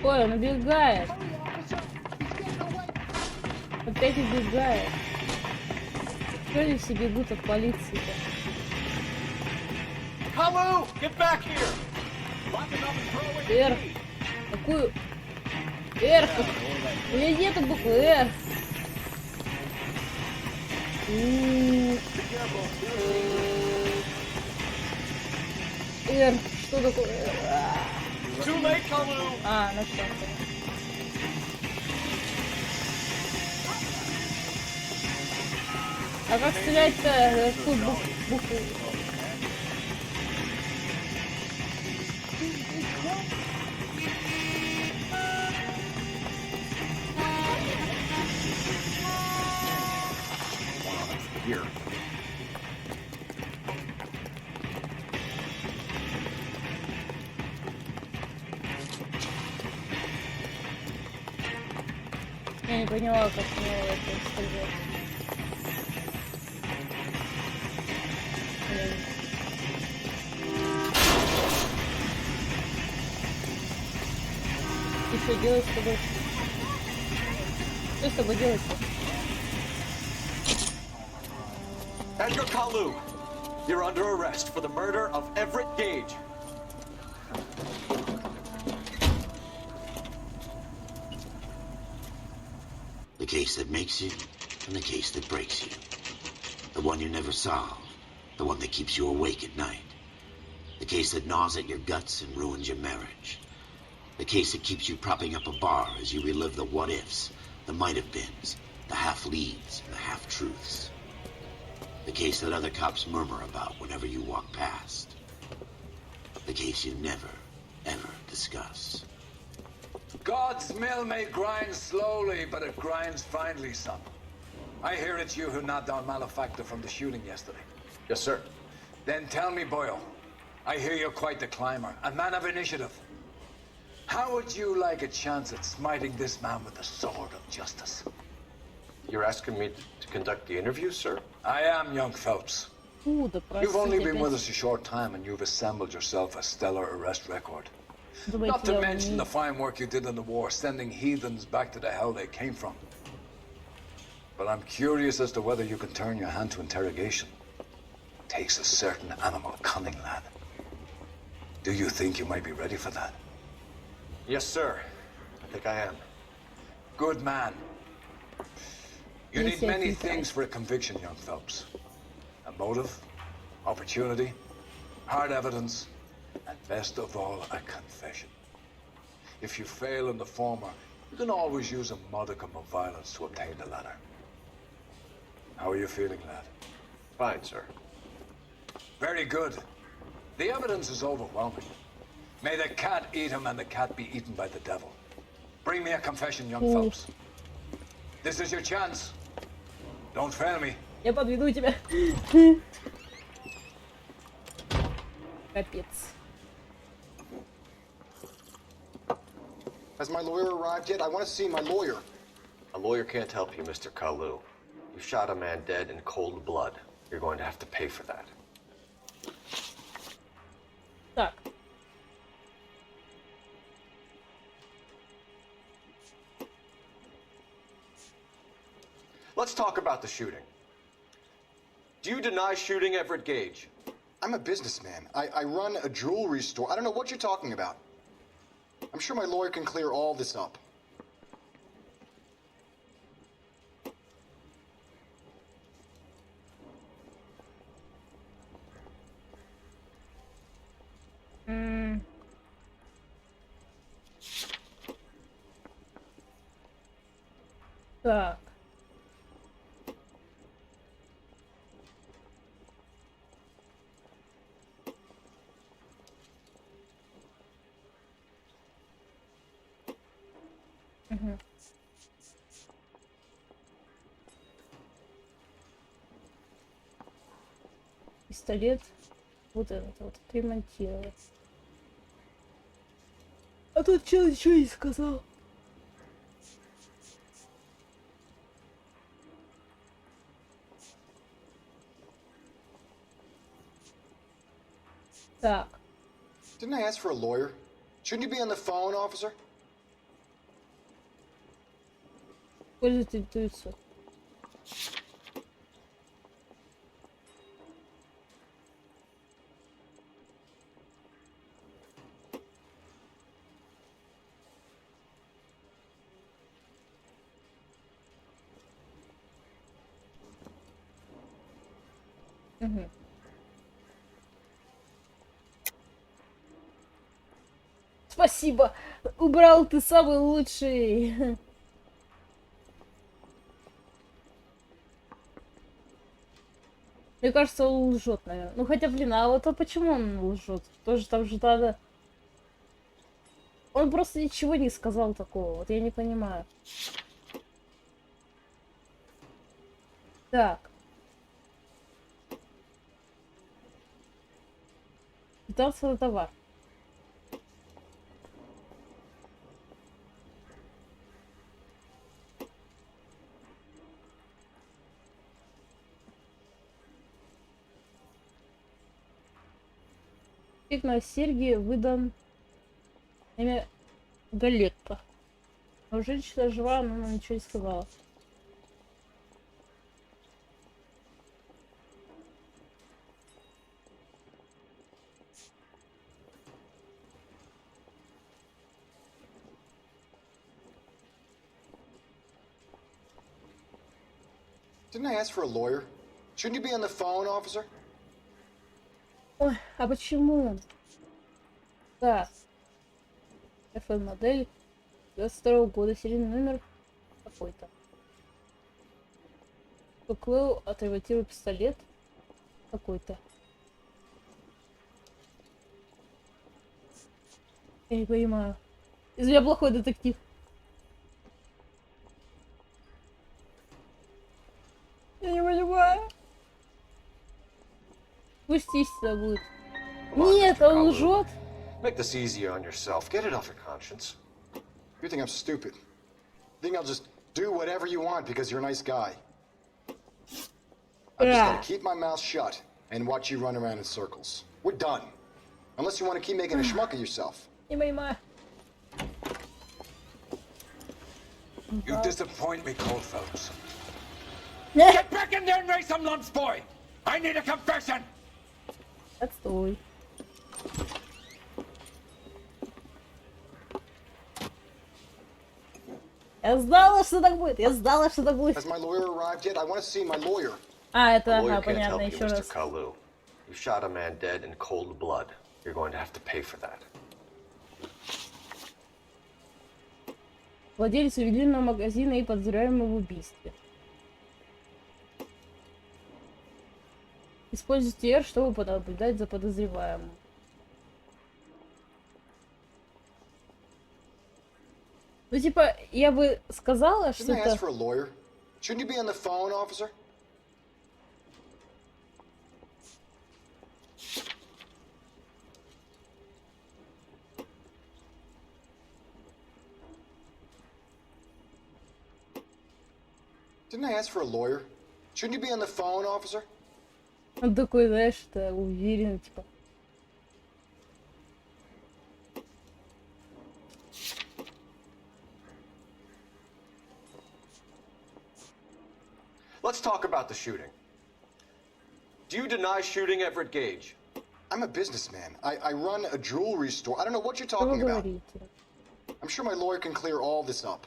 [SPEAKER 2] Ой, он убегает. Опять убегает. Что ли все бегут от полиции-то?
[SPEAKER 4] Kalu, get back here!
[SPEAKER 2] Р. Какую? Р. У меня нету буквы Р. Р. Что такое?
[SPEAKER 4] Too late, Kalu!
[SPEAKER 2] А, ну все. А как стрелять-то? Какую букву?
[SPEAKER 3] Here.
[SPEAKER 2] Я не поняла, как мне это сказать. И что делать с тобой? Что с тобой делать-то?
[SPEAKER 3] Edgar Kalu, you're under arrest for the murder of Everett Gage.
[SPEAKER 5] The case that makes you and the case that breaks you. The one you never solve. The one that keeps you awake at night. The case that gnaws at your guts and ruins your marriage. The case that keeps you propping up a bar as you relive the what-ifs, the might-have-beens, the half-leads, and the half-truths. The case that other cops murmur about whenever you walk past. The case you never, ever discuss.
[SPEAKER 17] God's mill may grind slowly, but it grinds finely, son. I hear it's you who knocked down Malefactor from the shooting yesterday.
[SPEAKER 3] Yes, sir.
[SPEAKER 17] Then tell me, Boyle, I hear you're quite the climber, a man of initiative. How would you like a chance at smiting this man with the sword of justice?
[SPEAKER 3] You're asking me to conduct the interview, sir?
[SPEAKER 17] I am, young Phelps.
[SPEAKER 2] Да
[SPEAKER 17] You've only been
[SPEAKER 2] простите,
[SPEAKER 17] with us a short time, and you've assembled yourself a stellar arrest record.
[SPEAKER 2] Думаете,
[SPEAKER 17] Not to
[SPEAKER 2] я
[SPEAKER 17] mention the
[SPEAKER 2] умею?
[SPEAKER 17] fine work you did in the war, sending heathens back to the hell they came from. But I'm curious as to whether you can turn your hand to interrogation. Takes a certain animal cunning, lad. Do you think you might be ready for that?
[SPEAKER 3] Yes, sir. I think I am.
[SPEAKER 17] Good man. You
[SPEAKER 2] Yes,
[SPEAKER 17] need many
[SPEAKER 2] yes, yes.
[SPEAKER 17] things for a conviction, young Phelps. A motive, opportunity, hard evidence, and best of all, a confession. If you fail in the former, you can always use a modicum of violence to obtain the latter. How are you feeling, lad?
[SPEAKER 3] Fine, sir.
[SPEAKER 17] Very good. The evidence is overwhelming. May the cat eat him and the cat be eaten by the devil. Bring me a confession, young Phelps. This is your chance. Don't fail me.
[SPEAKER 2] Я подведу тебя. Капец.
[SPEAKER 10] Has my lawyer arrived yet? I want to see my lawyer.
[SPEAKER 3] A lawyer can't help you, Mr. Kalu. You shot a man dead in cold blood. You're going to have to pay for that.
[SPEAKER 2] Так.
[SPEAKER 3] Let's talk about the shooting. Do you deny shooting Everett Gage?
[SPEAKER 10] I'm a businessman. I run a jewelry store. I don't know what you're talking about. I'm sure my lawyer can clear all this up.
[SPEAKER 2] Так. Мгм. Пистолет. Вот этот вот ремонтировать. А тут чел ничего не сказал. Так.
[SPEAKER 10] Didn't I ask for a lawyer? Shouldn't you be on the phone, officer?
[SPEAKER 2] Пользователь интуицию. Угу. Спасибо. Убрал, ты самый лучший. Мне кажется, он лжет, наверное. Ну хотя, блин, а вот почему он лжет? Тоже там же надо. Он просто ничего не сказал такого. Вот я не понимаю. Так. Питался на товар. На серьги выдан имя Галетта. Но женщина жива, но она ничего не сказала.
[SPEAKER 10] Didn't I ask for a lawyer? Shouldn't you be on the phone, officer?
[SPEAKER 2] Ой, а почему? Да. FN модель 22 года, серийный номер какой-то. Клэу отремонтировал пистолет какой-то. Я не понимаю. Из меня плохой детектив. Я не понимаю. Пустись сюда будет. Нет, он лжет.
[SPEAKER 10] Make this easier on yourself. Get it off your conscience. You think I'm stupid? You think I'll just do whatever you want because you're a nice guy? I'm just gonna keep my mouth shut and watch you run around in circles. We're done. Unless you want to keep making a schmuck of yourself.
[SPEAKER 2] Не понимаю.
[SPEAKER 17] You disappoint me, Cole Phelps.
[SPEAKER 4] Get back in there and raise some lumps, boy! I need a confession!
[SPEAKER 2] Отстой. Я знала, что так будет. Я знала, что так будет.
[SPEAKER 10] Has my lawyer arrived yet? I want to see my lawyer.
[SPEAKER 2] А, это,
[SPEAKER 18] A lawyer
[SPEAKER 2] ага,
[SPEAKER 18] can't
[SPEAKER 2] понятно,
[SPEAKER 18] help you,
[SPEAKER 2] еще
[SPEAKER 18] Mr.
[SPEAKER 2] раз.
[SPEAKER 18] Kalu. You shot a man dead in cold blood. You're going to have to pay for that.
[SPEAKER 2] Владелец ювелирного магазина и подозреваемый в убийстве. Используйте R, чтобы понаблюдать за подозреваемым. Ну, типа, я бы сказала, что
[SPEAKER 10] Shouldn't I ask
[SPEAKER 2] это...
[SPEAKER 10] for a lawyer? Shouldn't you be on the phone, officer? Didn't I ask for a lawyer? Shouldn't you be on the phone, officer?
[SPEAKER 2] Он такой, знаешь, что уверен, типа.
[SPEAKER 3] Let's talk about the shooting. Do you deny shooting Everett Gage?
[SPEAKER 10] I'm a businessman. I run a jewelry store. I don't know what you're
[SPEAKER 2] Что вы
[SPEAKER 10] talking about.
[SPEAKER 2] говорите?
[SPEAKER 10] I'm sure my lawyer can clear all this up.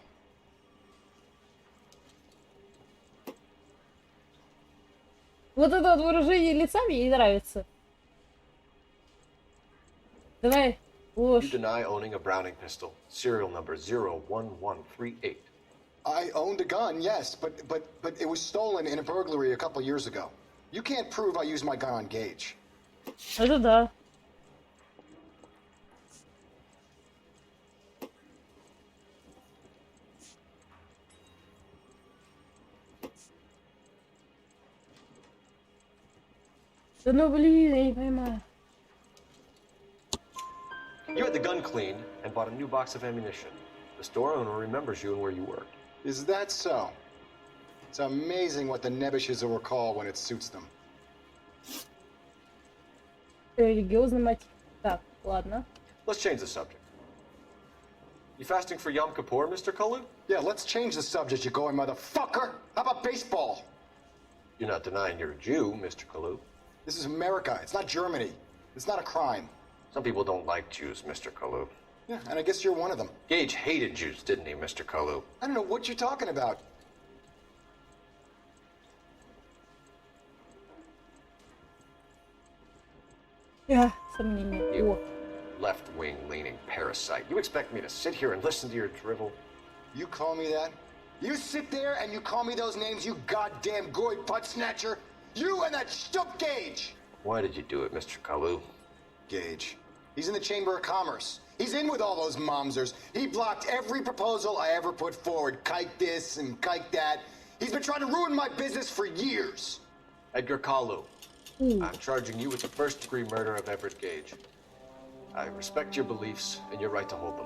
[SPEAKER 2] Вот это вот выражение лица мне не нравится. Давай,
[SPEAKER 18] You
[SPEAKER 2] ложь.
[SPEAKER 18] deny owning a Browning pistol, serial number 01138.
[SPEAKER 10] I owned a gun, yes, but it was stolen in a burglary a couple years ago. You can't prove I used my gun on Gage.
[SPEAKER 2] Это да. Да ну блин, я не понимаю.
[SPEAKER 3] You had the gun cleaned and bought a new box of ammunition. The store owner remembers you and where you worked.
[SPEAKER 10] Is that so? It's amazing what the Nebushes will recall when it suits them.
[SPEAKER 2] Религиозный мотив. Так, ладно.
[SPEAKER 3] Let's change the subject. You fasting for Yom Kippur, Mr. Kalu?
[SPEAKER 10] Yeah, let's change the subject, you going motherfucker. How about baseball?
[SPEAKER 18] You're not denying you're a Jew, Mr. Kalu.
[SPEAKER 10] This is America. It's not Germany. It's not a crime.
[SPEAKER 18] Some people don't like Jews, Mr. Kalu.
[SPEAKER 10] Yeah, and I guess you're one of them.
[SPEAKER 18] Gage hated Jews, didn't he, Mr. Kalu?
[SPEAKER 10] I don't know what you're talking about.
[SPEAKER 2] Сомнения.
[SPEAKER 18] You
[SPEAKER 2] О,
[SPEAKER 18] left-wing leaning parasite. You expect me to sit here and listen to your drivel?
[SPEAKER 10] You call me that? You sit there and you call me those names, you goddamn goy butt snatcher? You and that stup Gage!
[SPEAKER 18] Why did you do it, Mr. Kalu?
[SPEAKER 10] Gage. He's in the Chamber of Commerce. He's in with all those momsers. He blocked every proposal I ever put forward. Kike this and kike that. He's been trying to ruin my business for years.
[SPEAKER 18] Edgar Kalu. I'm charging you with the first-degree murder of Everett Gage. I respect your beliefs and your right to hold them.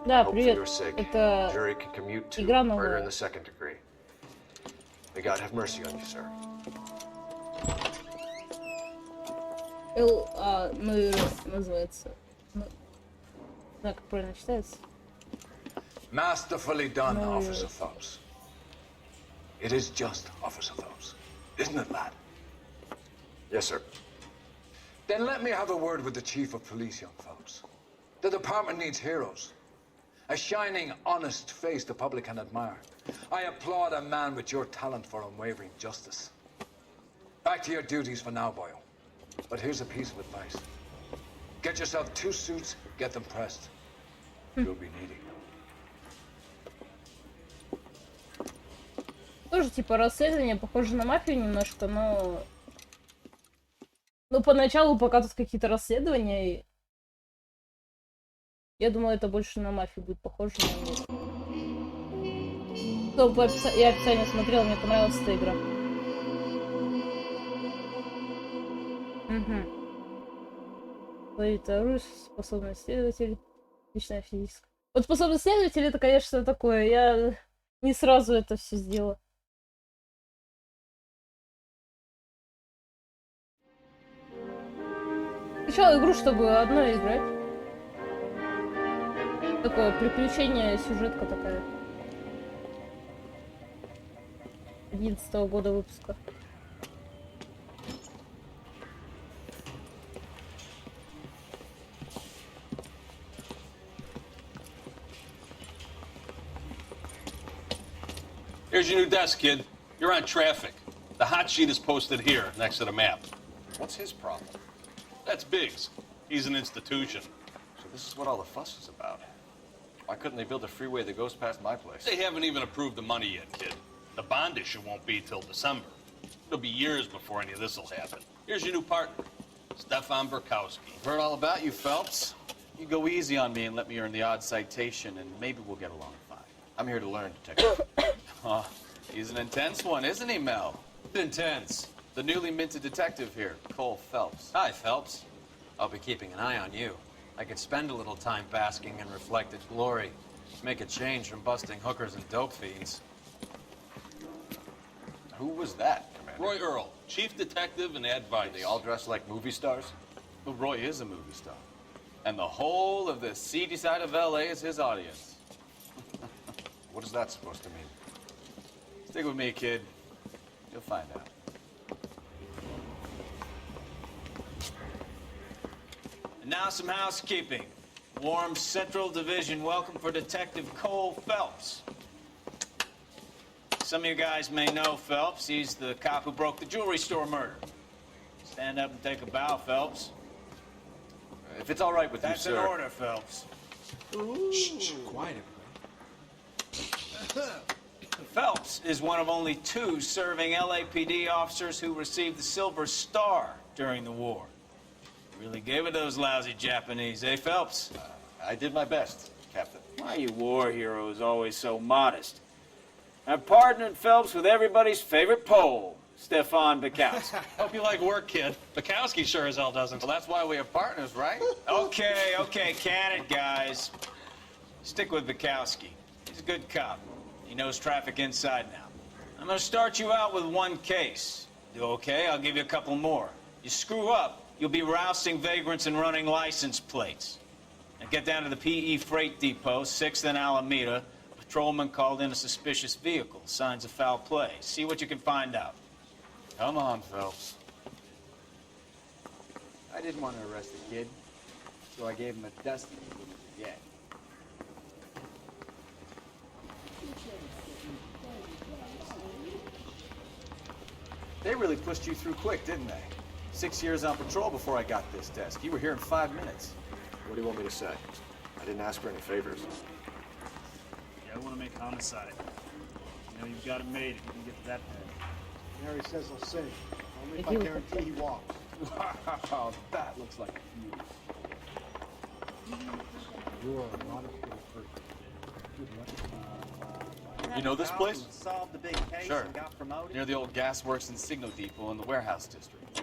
[SPEAKER 2] да,
[SPEAKER 18] Hope for
[SPEAKER 2] привет.
[SPEAKER 18] your sake,
[SPEAKER 2] Это
[SPEAKER 18] jury can commute to
[SPEAKER 2] игра
[SPEAKER 18] murder in
[SPEAKER 2] новая.
[SPEAKER 18] the second degree. May God have mercy on you, sir.
[SPEAKER 2] L.A.Noire называется. Ну, так, как правильно читается?
[SPEAKER 17] Masterfully done,
[SPEAKER 2] No,
[SPEAKER 17] Officer Phelps. It is just Officer Phelps, isn't it, lad?
[SPEAKER 18] Yes, sir.
[SPEAKER 17] Then let me have a word with the Chief of Police, young Phelps. The department needs heroes. A shining, honest face the public can admire. I applaud a man with your talent for unwavering justice. Back to your duties for now, Boyle. But here's a piece of advice. Get yourself 2 suits, get them pressed. You'll be needing them.
[SPEAKER 2] Тоже типа расследование, похоже на мафию немножко, но... Ну, поначалу, пока тут какие-то расследования, я думаю, это больше на мафию будет похоже, но нет. Я официально смотрела, мне понравилась эта игра. Угу. Ловит оружие, способный следователь, личная физическая. Вот способный следователь, это, конечно, такое, я не сразу это все сделала. Сначала игру, чтобы одной играть. Такое приключение, сюжетка такая. 11-го года выпуска.
[SPEAKER 19] Here's your new desk, kid. You're on traffic. The hot sheet is posted here, next to the map.
[SPEAKER 18] What's his problem?
[SPEAKER 19] That's Biggs. He's an institution.
[SPEAKER 18] So this is what all the fuss is about. Why couldn't they build a freeway that goes past my place?
[SPEAKER 19] They haven't even approved the money yet, kid. The bond issue won't be till December. It'll be years before any of this will happen. Here's your new partner, Stefan Burkowski.
[SPEAKER 13] Heard all about you, Phelps. You go easy on me and let me earn the odd citation, and maybe we'll get along fine.
[SPEAKER 18] I'm here to learn, Detective.
[SPEAKER 13] Oh, he's an intense one, isn't he, Mel? Intense. The newly minted detective here, Cole Phelps.
[SPEAKER 20] Hi, Phelps. I'll be keeping an eye on you. I could spend a little time basking in reflected glory. Make a change from busting hookers and dope fiends.
[SPEAKER 18] Who was that, Commander?
[SPEAKER 19] Roy Earl, chief detective and advice.
[SPEAKER 18] They all dress like movie stars?
[SPEAKER 13] Well, Roy is a movie star. And the whole of the seedy side of L.A. is his audience.
[SPEAKER 18] What is that supposed to mean?
[SPEAKER 13] Stick with me, kid. You'll find out. And now some housekeeping. Warm Central Division welcome for Detective Cole Phelps. Some of you guys may know Phelps. He's the cop who broke the jewelry store murder. Stand up and take a bow, Phelps.
[SPEAKER 18] If it's all right with
[SPEAKER 13] That's
[SPEAKER 18] you, sir.
[SPEAKER 13] an order, Phelps.
[SPEAKER 18] Shh, quiet,
[SPEAKER 13] Phelps is one of only 2 serving LAPD officers who received the Silver Star during the war. Really gave it those lousy Japanese, eh, Phelps?
[SPEAKER 18] I did my best, Captain.
[SPEAKER 13] Why are you war heroes always so modest? I've partnered Phelps with everybody's favorite Pole, Stefan Bukowski.
[SPEAKER 19] Hope you like work, kid. Bukowski sure as hell doesn't.
[SPEAKER 13] Well, that's why we have partners, right? Okay, can it, guys. Stick with Bukowski. He's a good cop. He knows traffic inside now. I'm gonna start you out with 1 case. Do okay? I'll give you a couple more. You screw up, you'll be rousting vagrants and running license plates. Now get down to the PE Freight Depot, 6th and Alameda. A patrolman called in a suspicious vehicle. Signs of foul play. See what you can find out. Come on, Phelps.
[SPEAKER 21] I didn't want to arrest the kid, so I gave him a dusting he wouldn't forget.
[SPEAKER 13] They really pushed you through quick, didn't they? 6 years on patrol before I got this desk. You were here in 5 minutes.
[SPEAKER 18] What do you want me to say? I didn't ask for any favors.
[SPEAKER 22] Yeah, I want to make homicide. You know, you've got it made if you can get to that point.
[SPEAKER 23] Mary says he'll sing. Only if I guarantee he walks.
[SPEAKER 21] Wow, that looks like a feud.
[SPEAKER 23] You are a modest little person. Good luck.
[SPEAKER 13] You know this place?
[SPEAKER 22] Solved the big case
[SPEAKER 13] Sure.
[SPEAKER 22] and got promoted.
[SPEAKER 13] Near the old gas works and signal depot in the warehouse district.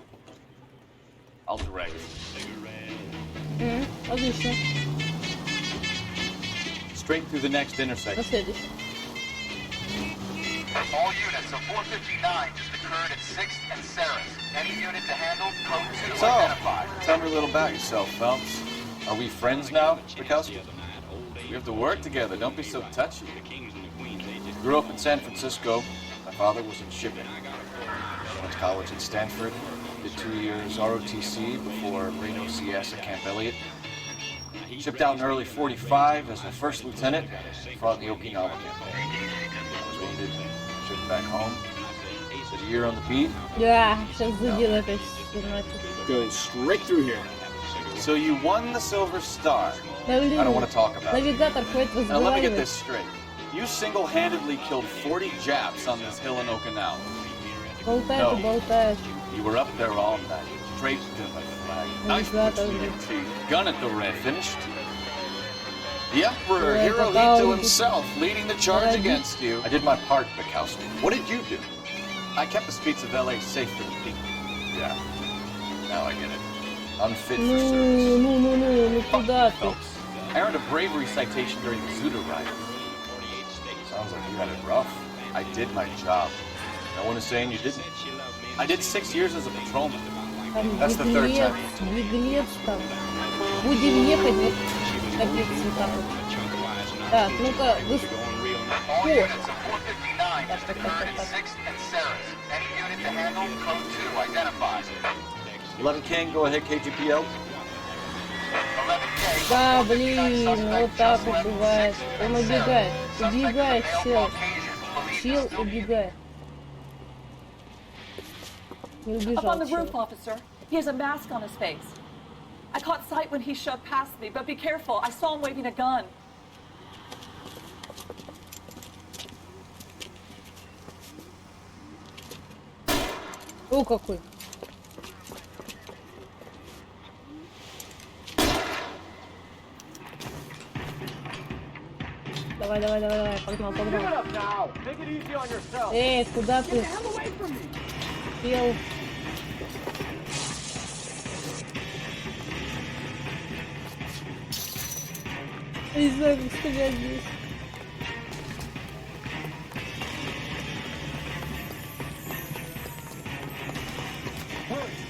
[SPEAKER 13] I'll direct you.
[SPEAKER 2] Отлично.
[SPEAKER 13] Straight through the next intersection.
[SPEAKER 2] Следующий.
[SPEAKER 24] All units of 459 just occurred at 6th and Sarah's. Any unit to handle, code 2
[SPEAKER 13] So,
[SPEAKER 24] identified.
[SPEAKER 13] tell me a little about yourself, Phelps. Are we friends now, Bukowski? We have to work together. Don't be so touchy. Grew up in San Francisco. My father was in shipping. Went to college at Stanford. Did 2 years ROTC before Reno CS at Camp Elliott. Shipped out in early 45 as a first lieutenant. Fought in the Okinawa campaign. Was wounded. Shipped back home. Did a
[SPEAKER 1] year on the beat?
[SPEAKER 2] Да, сейчас задел опять начал.
[SPEAKER 22] Going straight through here.
[SPEAKER 1] So you won the Silver Star.
[SPEAKER 2] Да, блин,
[SPEAKER 1] I don't want to talk about it.
[SPEAKER 2] навигатор хватит
[SPEAKER 1] Now let me get this
[SPEAKER 2] разговаривать.
[SPEAKER 1] straight. You single-handedly killed 40 Japs on this hill in Okinawa.
[SPEAKER 2] Болтает и болтает.
[SPEAKER 1] You were up there all night, draped in the flag, knife between your teeth, gun at the red, finished. The Emperor Hirohito himself leading the charge against you. I did my part, Bukowski. What did you do? I kept the streets of L.A. safe for the people. Yeah. Now I get it. Unfit for service.
[SPEAKER 2] Ну куда ты?
[SPEAKER 1] I earned a bravery citation during the Zuda riots. Sounds like you had it rough. I did my job. No one is saying you didn't. I did 6 years as a patrolman. That's the third time.
[SPEAKER 2] Беглец там. Будем ехать вот таких цветах. Так, ну-ка, вы... О! Так.
[SPEAKER 1] 11 King, go ahead, KGPL.
[SPEAKER 2] Да, блин, вот так вот бывает. Он убегает. Убегает, чел. Чел убегает. Не
[SPEAKER 9] Up
[SPEAKER 2] убежал,
[SPEAKER 9] on the
[SPEAKER 2] чел.
[SPEAKER 9] roof, officer. He has a mask on his face. I caught sight when he shoved past me, but be careful. I saw him waving a gun.
[SPEAKER 2] О, какой. Давай, давай, давай, давай, погнал, погнал. Эй, куда ты? Пел. Не знаю, как стрелять здесь.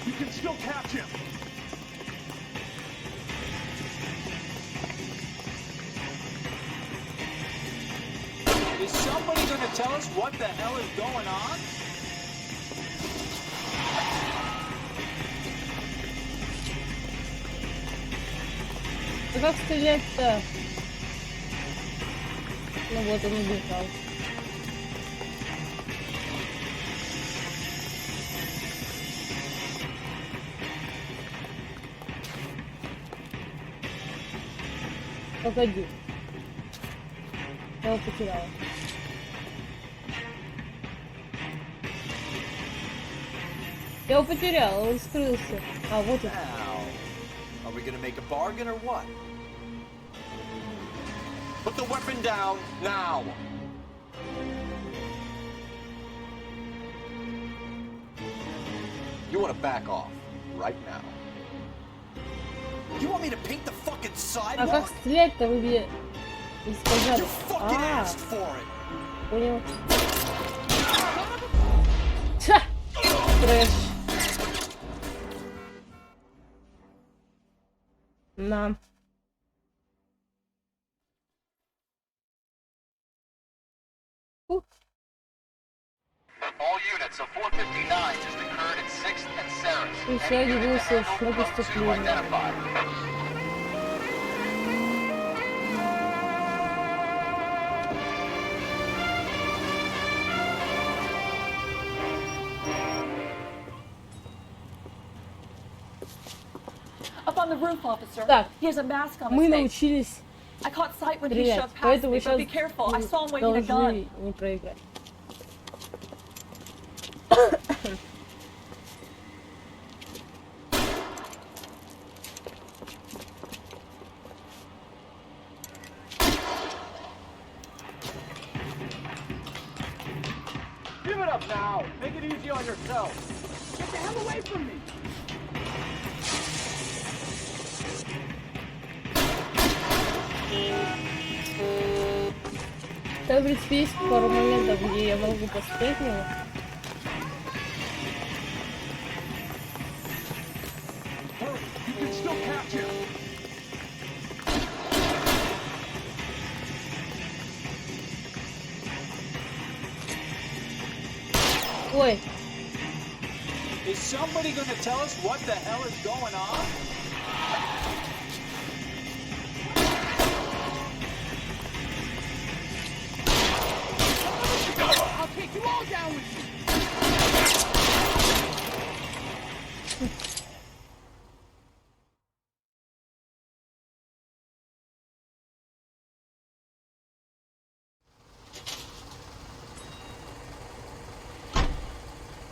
[SPEAKER 4] You can still catch him.
[SPEAKER 13] Is somebody going to tell us what the hell is going on?
[SPEAKER 2] Да как стрелять-то? Ну вот он убежал. Погоди. Я его потеряла. Я его потеряла, он скрылся. А, вот он.
[SPEAKER 1] Are we gonna make a bargain or what? Put the weapon down now.
[SPEAKER 18] You want to back off right now.
[SPEAKER 1] You want me to paint the fucking
[SPEAKER 2] А как
[SPEAKER 1] sidewalk?
[SPEAKER 2] стрелять-то вы мне не сказали?
[SPEAKER 1] Fucking asked for it.
[SPEAKER 2] Понял. Ха! Трэш. На.
[SPEAKER 24] All units, a 459 just occurred at 6th and Sarah's.
[SPEAKER 2] Еще явился на преступление.
[SPEAKER 9] Up on the roof, officer.
[SPEAKER 2] Так,
[SPEAKER 9] he has a mask on
[SPEAKER 2] мы
[SPEAKER 9] his face.
[SPEAKER 2] научились
[SPEAKER 9] I caught sight when he
[SPEAKER 2] стрелять,
[SPEAKER 9] shoved past
[SPEAKER 2] поэтому
[SPEAKER 9] me,
[SPEAKER 2] сейчас
[SPEAKER 9] but be careful. I saw him waving a gun.
[SPEAKER 2] должны не проиграть.
[SPEAKER 4] Give it up now. Make it easy on yourself. Get the hell away from me.
[SPEAKER 2] Там, в принципе, есть пару моментов, где я могу посмотреть на него.
[SPEAKER 4] You can still catch him.
[SPEAKER 2] Ой.
[SPEAKER 13] Is somebody going to tell us what the hell is going on?
[SPEAKER 4] I'll take you all down with you.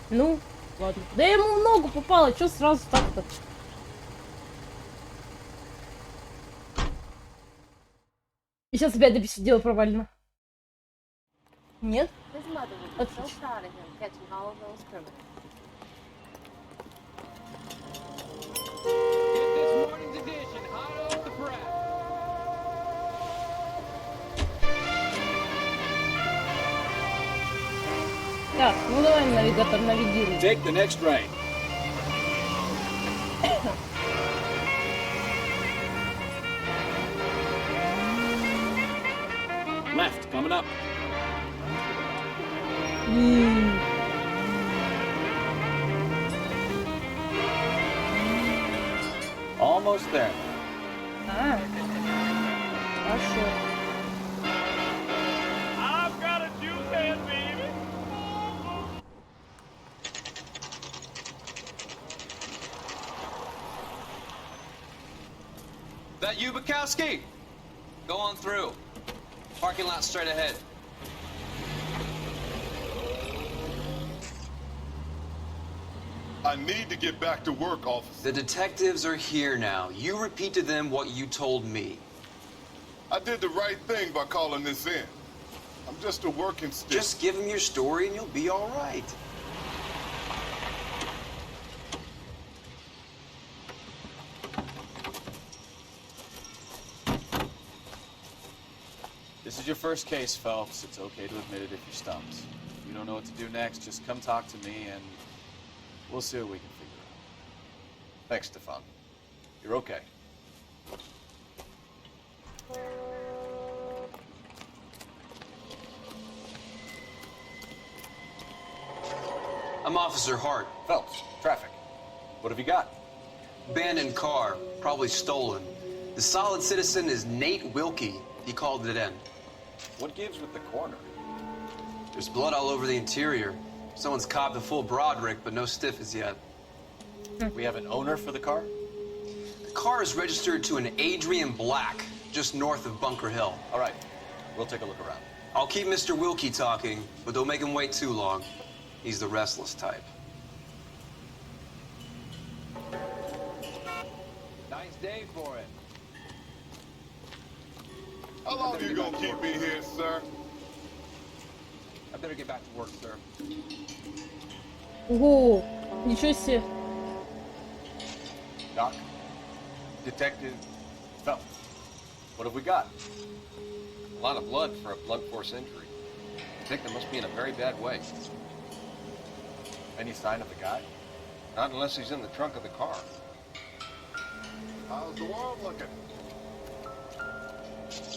[SPEAKER 2] Ну, ладно. Да я ему много попало, что сразу так-то? И сейчас опять допишу, дело провалено. Нет? Отлично. Так, ну давай, навигатор, навигируй.
[SPEAKER 3] Take the next right. Left, coming up.
[SPEAKER 1] Almost there.
[SPEAKER 2] А, хорошо.
[SPEAKER 22] I've got a juice hand, baby.
[SPEAKER 20] That you, Bukowski? Go on through. Parking lot straight ahead.
[SPEAKER 7] I need to get back to work, officer.
[SPEAKER 20] The detectives are here now. You repeat to them what you told me.
[SPEAKER 7] I did the right thing by calling this in. I'm just a working stick.
[SPEAKER 20] Just give them your story and you'll be all right.
[SPEAKER 13] This is your first case, Phelps. It's okay to admit it if you're stumped. If you don't know what to do next, just come talk to me and we'll see what we can figure out.
[SPEAKER 18] Thanks, Stefan. You're okay.
[SPEAKER 20] I'm Officer Hart.
[SPEAKER 18] Phelps, traffic. What have you got?
[SPEAKER 20] Abandoned car, probably stolen. The solid citizen is Nate Wilkie. He called it in.
[SPEAKER 18] What gives with the corner?
[SPEAKER 20] There's blood all over the interior. Someone's copped a full Broderick, but no stiff as yet.
[SPEAKER 18] We have an owner for the car?
[SPEAKER 20] The car is registered to an Adrian Black, just north of Bunker Hill.
[SPEAKER 18] All right, we'll take a look around.
[SPEAKER 20] I'll keep Mr. Wilkie talking, but don't make him wait too long. He's the restless type.
[SPEAKER 21] Nice day for it.
[SPEAKER 7] How long are you gonna keep me here, sir?
[SPEAKER 21] I better get back to work, sir.
[SPEAKER 2] Ого, ничего себе.
[SPEAKER 18] Doc, Detective Phelps, what have we got?
[SPEAKER 8] A lot of blood for a blunt force injury. The victim must be in a very bad way.
[SPEAKER 18] Any sign of the guy?
[SPEAKER 8] Not unless he's in the trunk of the car.
[SPEAKER 7] How's the world looking?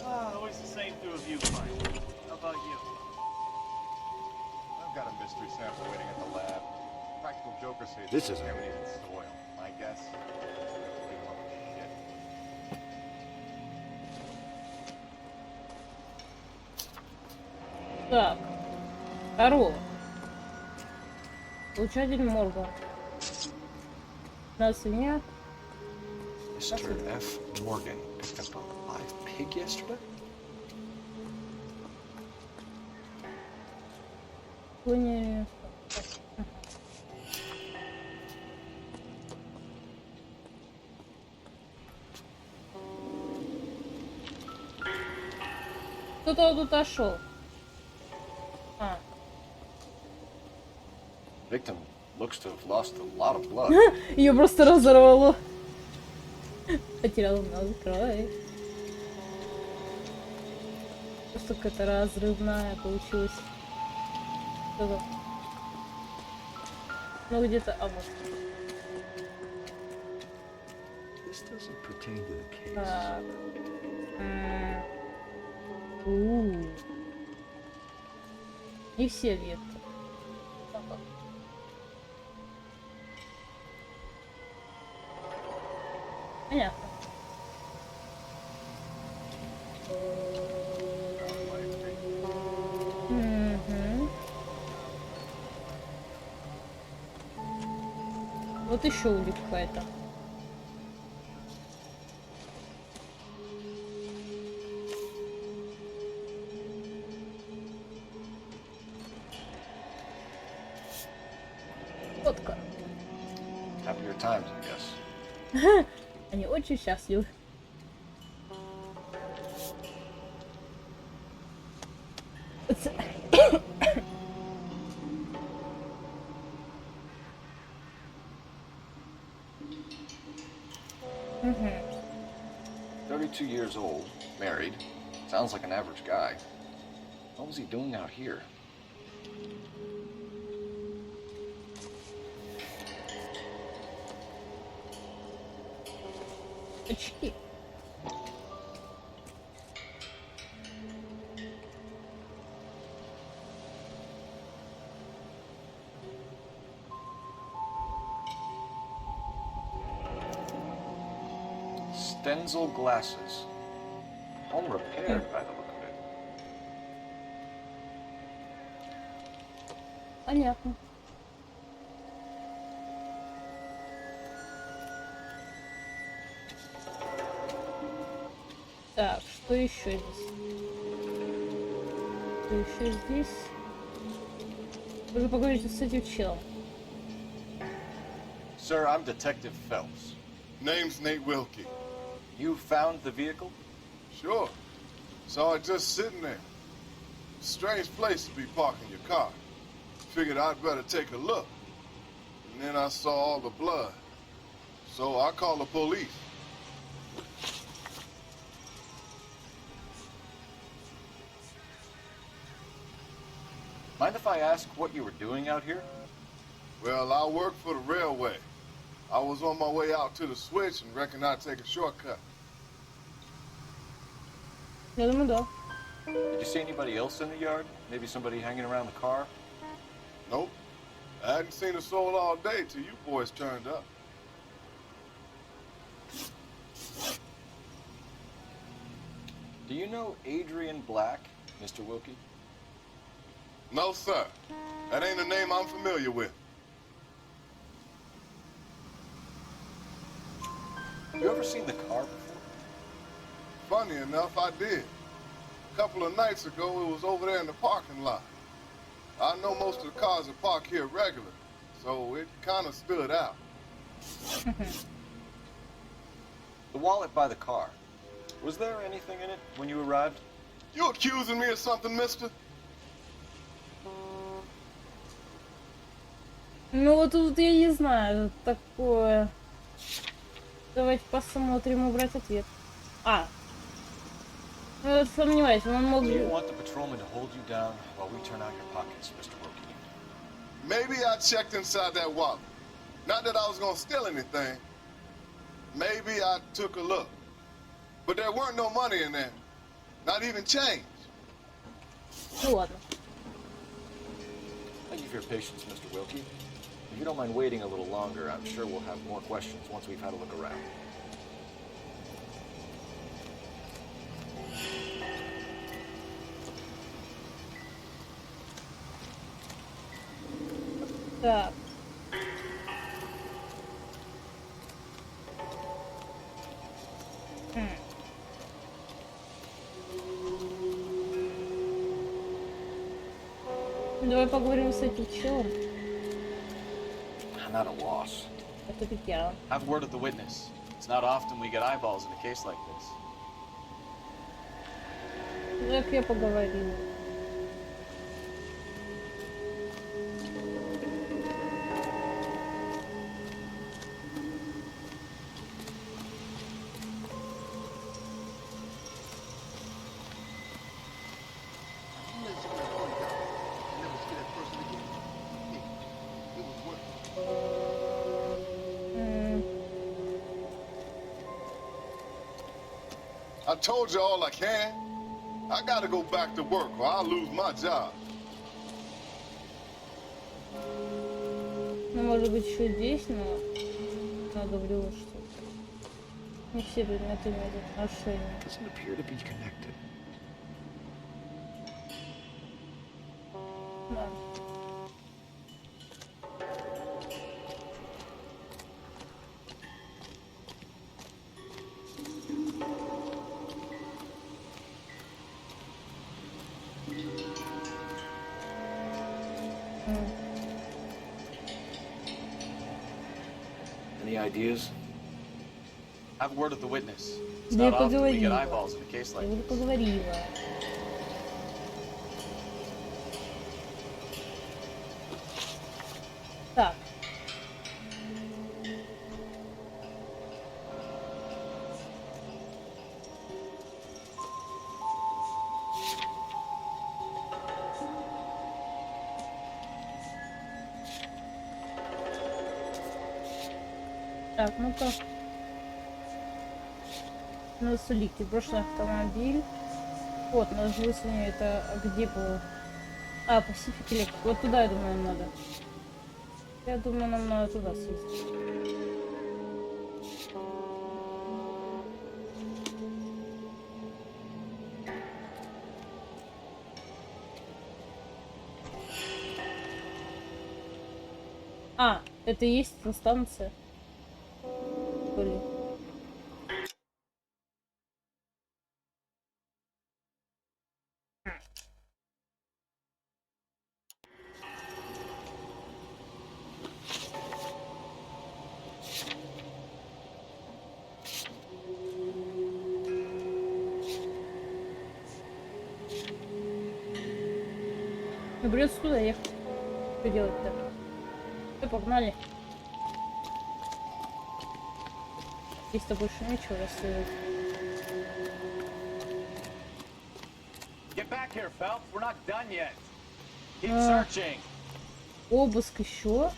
[SPEAKER 22] Always the same two of you, Mike. How about you?
[SPEAKER 6] I've got a mystery sample waiting at the lab. Practical Joker says
[SPEAKER 18] This isn't
[SPEAKER 6] contaminated soil. My guess? Leave him up with shit.
[SPEAKER 2] Так. Здорово. Получатель морга. На свинья.
[SPEAKER 18] Mr. F. Morgan picked up a live pig yesterday?
[SPEAKER 2] Поняли. Кто-то тут отошел. А.
[SPEAKER 18] Victim looks to have lost a lot of blood.
[SPEAKER 2] Ее просто разорвало. Потерял настрой. Просто какая-то разрывная получилась. Что-то. Ну где-то, а вот.
[SPEAKER 17] This doesn't pertain to the case.
[SPEAKER 2] Так. Не все ветки. Понятно. Угу. Вот еще улик какая-то. Фотка.
[SPEAKER 3] Happier times, I guess.
[SPEAKER 2] Они очень счастливы.
[SPEAKER 3] Mm-hmm. 32 years old, married. Sounds like an average guy. What was he doing out here?
[SPEAKER 2] Очки.
[SPEAKER 3] Stenzel glasses. Home repaired by the look of it.
[SPEAKER 2] Понятно. Так, что еще здесь? Что еще здесь? Вы поговорите с этим челом.
[SPEAKER 3] Sir, I'm Detective Phelps.
[SPEAKER 7] Name's Nate Wilkie.
[SPEAKER 3] You found the vehicle?
[SPEAKER 7] Sure. Saw it just sitting there. Strange place to be parking your car. Figured I'd better take a look. And then I saw all the blood. So I called the police.
[SPEAKER 3] Mind if I ask what you were doing out here?
[SPEAKER 7] Well, I work for the railway. I was on my way out to the switch and reckoned I'd take a shortcut.
[SPEAKER 2] Я думаю, да.
[SPEAKER 3] Did you see anybody else in the yard? Maybe somebody hanging around the car?
[SPEAKER 7] Nope. I hadn't seen a soul all day till you boys turned up.
[SPEAKER 3] Do you know Adrian Black, Mr. Wilkie?
[SPEAKER 7] No, sir. That ain't a name I'm familiar with.
[SPEAKER 3] You ever seen the car before?
[SPEAKER 7] Funny enough, I did. A couple of nights ago, it was over there in the parking lot. I know most of the cars are parked here regular, so it kind of stood out.
[SPEAKER 3] The wallet by the car. Was there anything in it when you arrived?
[SPEAKER 7] You accusing me of something, mister?
[SPEAKER 2] Ну вот тут я не знаю, такое. Давайте посмотрим, убрать ответ. А. Ну, я сомневаюсь, он мог...
[SPEAKER 3] Do you want the patrolman to hold you down while we turn out your pockets, Mr. Wilkie?
[SPEAKER 7] Maybe I checked inside that wallet. Not that I was gonna steal anything. Maybe I took a look. But there weren't no money in there. Not even change.
[SPEAKER 2] Ну ладно.
[SPEAKER 3] Thank you for your patience, Mr. Wilkie. If you don't mind waiting a little longer, I'm sure we'll have more questions once we've had a look around.
[SPEAKER 2] Так. Давай поговорим с этим челом.
[SPEAKER 3] I'm at a loss.
[SPEAKER 2] Это как я.
[SPEAKER 3] Have word of the witness. It's not often we get eyeballs in a case like this.
[SPEAKER 2] Как я поговорила.
[SPEAKER 7] I told you all I can. I gotta go back to work or I'll lose my job.
[SPEAKER 2] Ну, может быть, еще здесь, но надо врёшь что-то. Не все предметы имеют отношение.
[SPEAKER 17] Doesn't appear to be connected.
[SPEAKER 2] Да.
[SPEAKER 3] Any ideas?
[SPEAKER 13] Have a word with the witness. It's
[SPEAKER 2] Да я
[SPEAKER 13] not often we get
[SPEAKER 2] поговорила.
[SPEAKER 13] eyeballs in a case
[SPEAKER 2] Я
[SPEAKER 13] like
[SPEAKER 2] уже
[SPEAKER 13] this.
[SPEAKER 2] поговорила. Так. Так, ну-ка. На столике брошенный автомобиль. Вот, на выяснение это где было? А, Пасифик или вот туда, я думаю, нам надо. Я думаю, нам надо туда съездить. А, это и есть эта станция. Блин. Ну, придется туда ехать. Что делать-то? Все, погнали. Здесь-то больше нечего расследовать.
[SPEAKER 13] Get back here, Phelps. We're not done yet. Keep
[SPEAKER 2] А.
[SPEAKER 13] searching.
[SPEAKER 2] Обыск еще?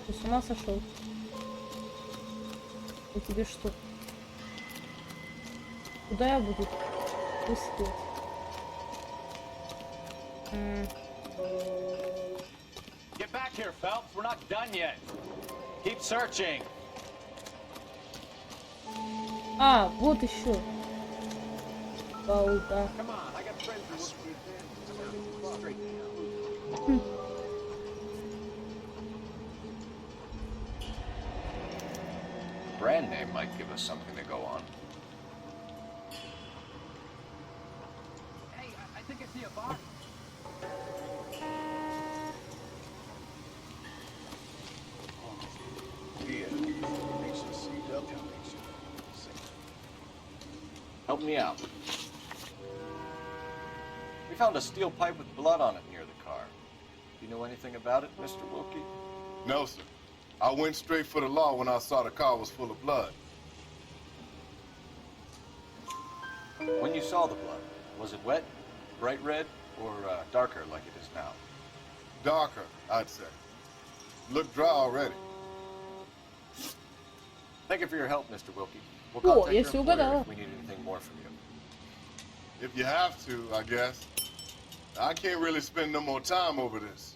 [SPEAKER 2] Ты с ума сошел? У тебя что? Куда я буду искать?
[SPEAKER 13] Get back here, Phelps. We're not done yet. Keep searching.
[SPEAKER 2] А, вот еще. Балда.
[SPEAKER 18] Brand name might give us something to go on.
[SPEAKER 13] Hey, I think I see a body.
[SPEAKER 3] Help me out. We found a steel pipe with blood on it near the car. Do you know anything about it, Mr. Wilkie?
[SPEAKER 7] No, sir. I went straight for the law when I saw the car was full of blood.
[SPEAKER 3] When you saw the blood, was it wet, bright red, or darker like it is now?
[SPEAKER 7] Darker, I'd say. Looked dry already.
[SPEAKER 3] Thank you for your help, Mr. Wilkie. We'll
[SPEAKER 2] О,
[SPEAKER 3] contact
[SPEAKER 2] я
[SPEAKER 3] your
[SPEAKER 2] все
[SPEAKER 3] employer
[SPEAKER 2] угадала.
[SPEAKER 3] if we need anything more from you.
[SPEAKER 7] If you have to, I guess. I can't really spend no more time over this.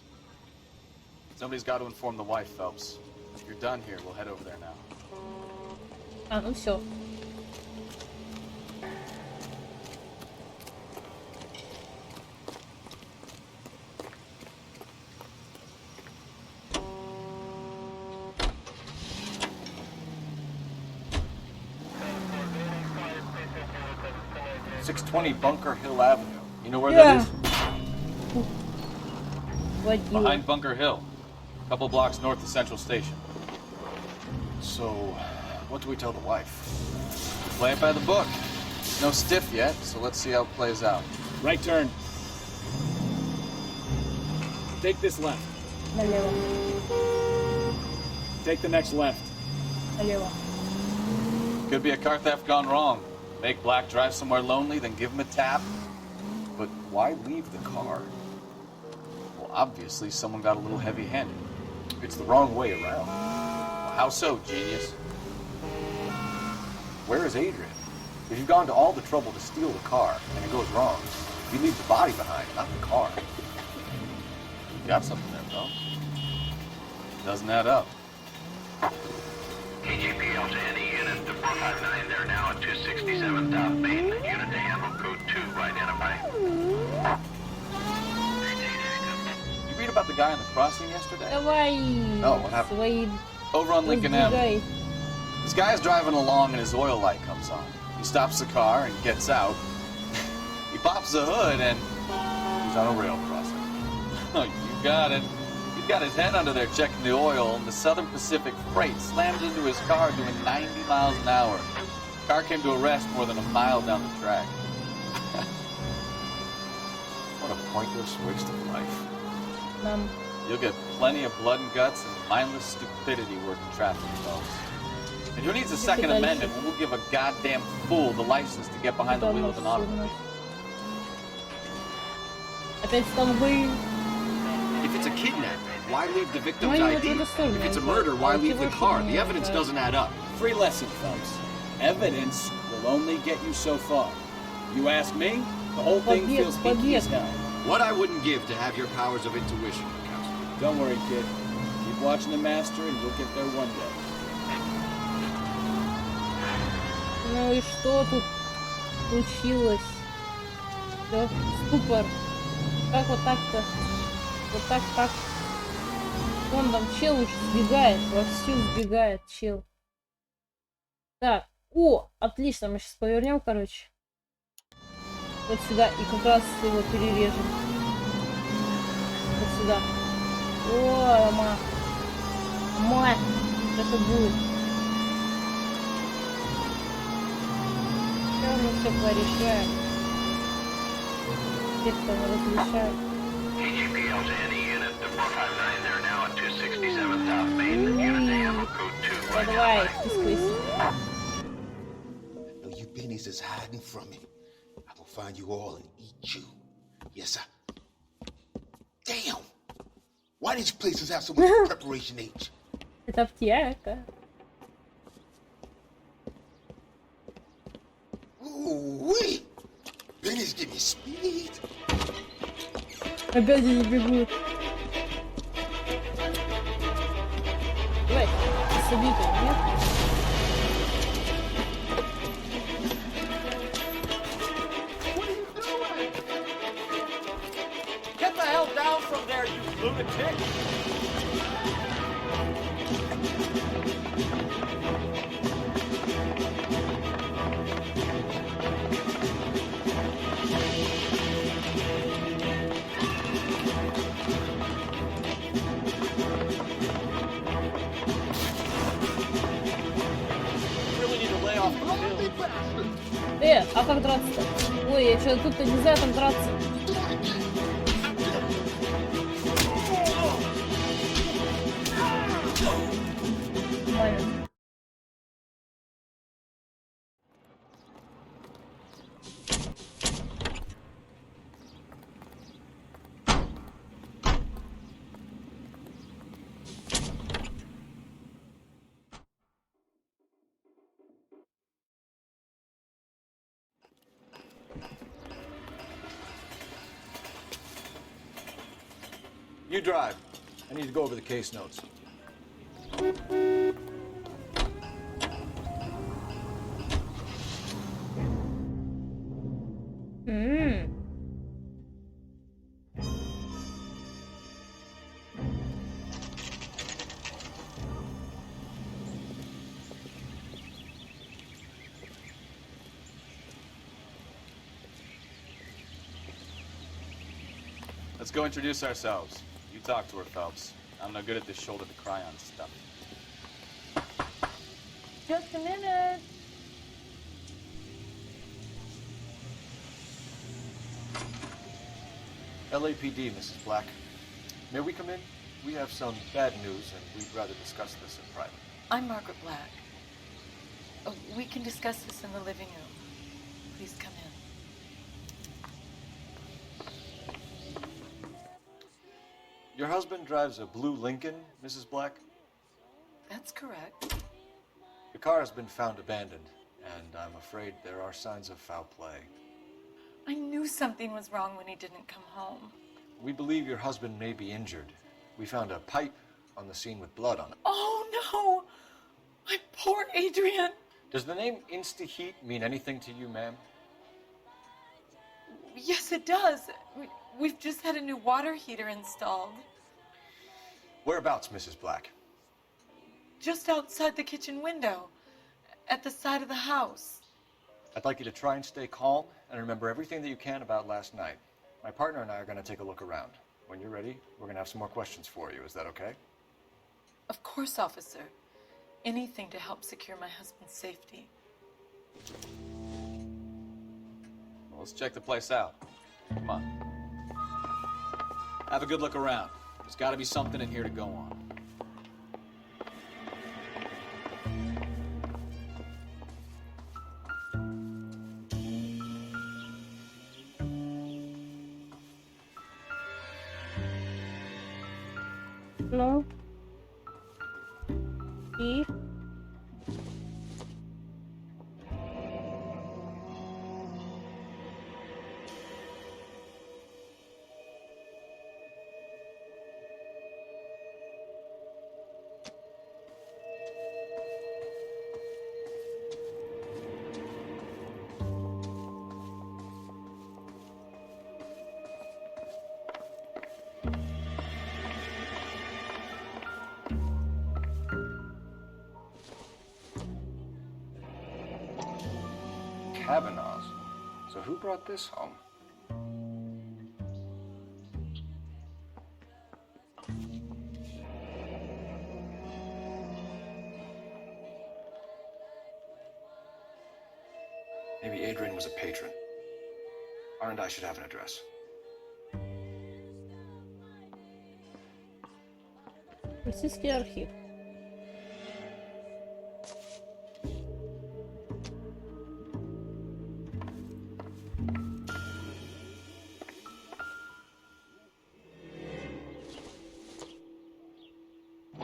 [SPEAKER 13] Somebody's got to inform the wife, Phelps. If you're done here, we'll head over there now.
[SPEAKER 2] А, ну все.
[SPEAKER 3] .620 Bunker Hill Avenue. You know where
[SPEAKER 2] Yeah.
[SPEAKER 3] that is?
[SPEAKER 2] Водила.
[SPEAKER 13] Behind Bunker Hill. A couple blocks north of Central Station.
[SPEAKER 3] So, what do we tell the wife?
[SPEAKER 13] Play it by the book. No stiff yet, so let's see how it plays out.
[SPEAKER 16] Right turn. Take this left.
[SPEAKER 2] Налево.
[SPEAKER 16] Take the next left.
[SPEAKER 2] Налево.
[SPEAKER 13] Could be a car theft gone wrong. Make Black drive somewhere lonely, then give him a tap.
[SPEAKER 3] But why leave the car?
[SPEAKER 13] Well, obviously someone got a little heavy-handed.
[SPEAKER 3] It's the wrong way around.
[SPEAKER 13] Well, how so, genius?
[SPEAKER 3] Where is Adrian? If you've gone to all the trouble to steal the car and it goes wrong, you leave the body behind, not the car.
[SPEAKER 13] You got something there, though. Doesn't add up.
[SPEAKER 24] KGPL to any unit to 459. They're now at 267 South Main. Unit to handle code 2 identify.
[SPEAKER 13] You read about the guy on the crossing yesterday?
[SPEAKER 2] Давай.
[SPEAKER 13] No, what happened?
[SPEAKER 2] Свои
[SPEAKER 13] Over on Lincoln Avenue.
[SPEAKER 2] разбегай.
[SPEAKER 13] This guy's driving along and his oil light comes on. He stops the car and gets out. He pops the hood and he's on a rail crossing. Oh, you got it. He
[SPEAKER 1] Got his head under there checking the oil, and the Southern Pacific Freight slammed into his car doing 90 miles an hour. Car came to a rest more than a mile down the track. What a pointless waste of life. You'll get plenty of blood and guts and mindless stupidity working traffic, folks. And who needs a Second Amendment when we'll give a goddamn fool the license to get behind the wheel of an automobile?
[SPEAKER 2] Опять столбы.
[SPEAKER 18] If it's a kidnapping, why leave the victim's ID? If it's a murder, why leave the car? The evidence doesn't add up.
[SPEAKER 11] Free lesson, folks. Evidence will only get you so far. You ask me, the whole thing feels hinky as hell.
[SPEAKER 18] What I wouldn't give to have your powers of intuition, Counselor.
[SPEAKER 11] Don't worry, kid. Keep watching the master and you'll get there one day.
[SPEAKER 2] Ну и что тут случилось? Да, ступор. Как вот так-то? Вот так. Вон там чел уже сбегает, вовсю сбегает чел. Так, о, отлично, мы сейчас повернем, короче. Вот сюда, и как раз его перережем. Вот сюда. О, мать, это будет. Сейчас мы все порешаем. Те, кто мы разрешаем.
[SPEAKER 24] TGPL to any unit, the 459 there now at 267 South Main, unit to handle code 2 right
[SPEAKER 2] Давай,
[SPEAKER 24] now.
[SPEAKER 12] No, you pennies is hiding from me. I will find you all and eat you. Yes, sir. Damn! Why these places have so much preparation H?
[SPEAKER 2] Это аптека.
[SPEAKER 12] Ooh-wee! Pennies give me speed.
[SPEAKER 2] Опять они бегут. Давай, собиты, нет?
[SPEAKER 1] Get the hell down from there, you lunatic!
[SPEAKER 2] А как драться-то? Ой, я что-то тут-то не знаю, там драться. Нормально.
[SPEAKER 3] You drive. I need to go over the case notes.
[SPEAKER 1] Let's go introduce ourselves. You talk to her, Phelps. I'm no good at this shoulder-to-cry on stuff.
[SPEAKER 2] Just a minute.
[SPEAKER 3] LAPD, Mrs. Black. May we come in? We have some bad news, and we'd rather discuss this in private.
[SPEAKER 9] I'm Margaret Black. Oh, we can discuss this in the living room. Please come in.
[SPEAKER 3] Your husband drives a blue Lincoln, Mrs. Black?
[SPEAKER 9] That's correct.
[SPEAKER 3] The car has been found abandoned, and I'm afraid there are signs of foul play.
[SPEAKER 9] I knew something was wrong when he didn't come home.
[SPEAKER 3] We believe your husband may be injured. We found a pipe on the scene with blood on it.
[SPEAKER 9] Oh, no! My poor Adrian!
[SPEAKER 3] Does the name Insta-Heat mean anything to you, ma'am?
[SPEAKER 9] Yes, it does. We've just had a new water heater installed.
[SPEAKER 3] Whereabouts, Mrs. Black?
[SPEAKER 9] Just outside the kitchen window, at the side of the house.
[SPEAKER 3] I'd like you to try and stay calm and remember everything that you can about last night. My partner and I are going to take a look around. When you're ready, we're gonna have some more questions for you. Is that okay?
[SPEAKER 9] Of course, officer. Anything to help secure my husband's safety.
[SPEAKER 1] Well, let's check the place out. Come on. Have a good look around. There's got to be something in here to go on.
[SPEAKER 2] Ну. И?
[SPEAKER 3] Kavanaugh's. So who brought this home? Maybe Adrian was a patron. R&I should have an address.
[SPEAKER 2] Российский архив.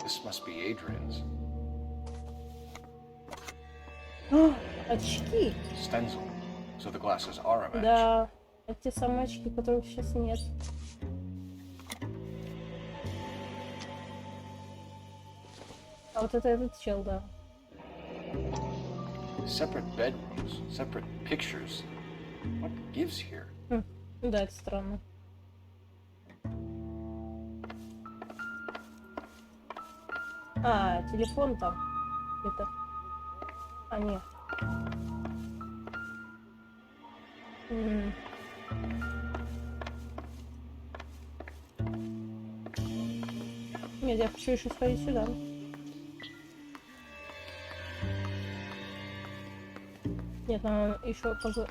[SPEAKER 3] This must be Adrian's.
[SPEAKER 2] Очки.
[SPEAKER 3] Stencil. So the glasses are a match.
[SPEAKER 2] Да. Это те самые очки, которых сейчас нет. А вот это этот чел, да.
[SPEAKER 3] Separate bedrooms, separate pictures. What gives here?
[SPEAKER 2] Да, это странно. А, телефон там. Это. А, нет. Нет, я хочу еще сходить сюда. Нет, нам еще позор.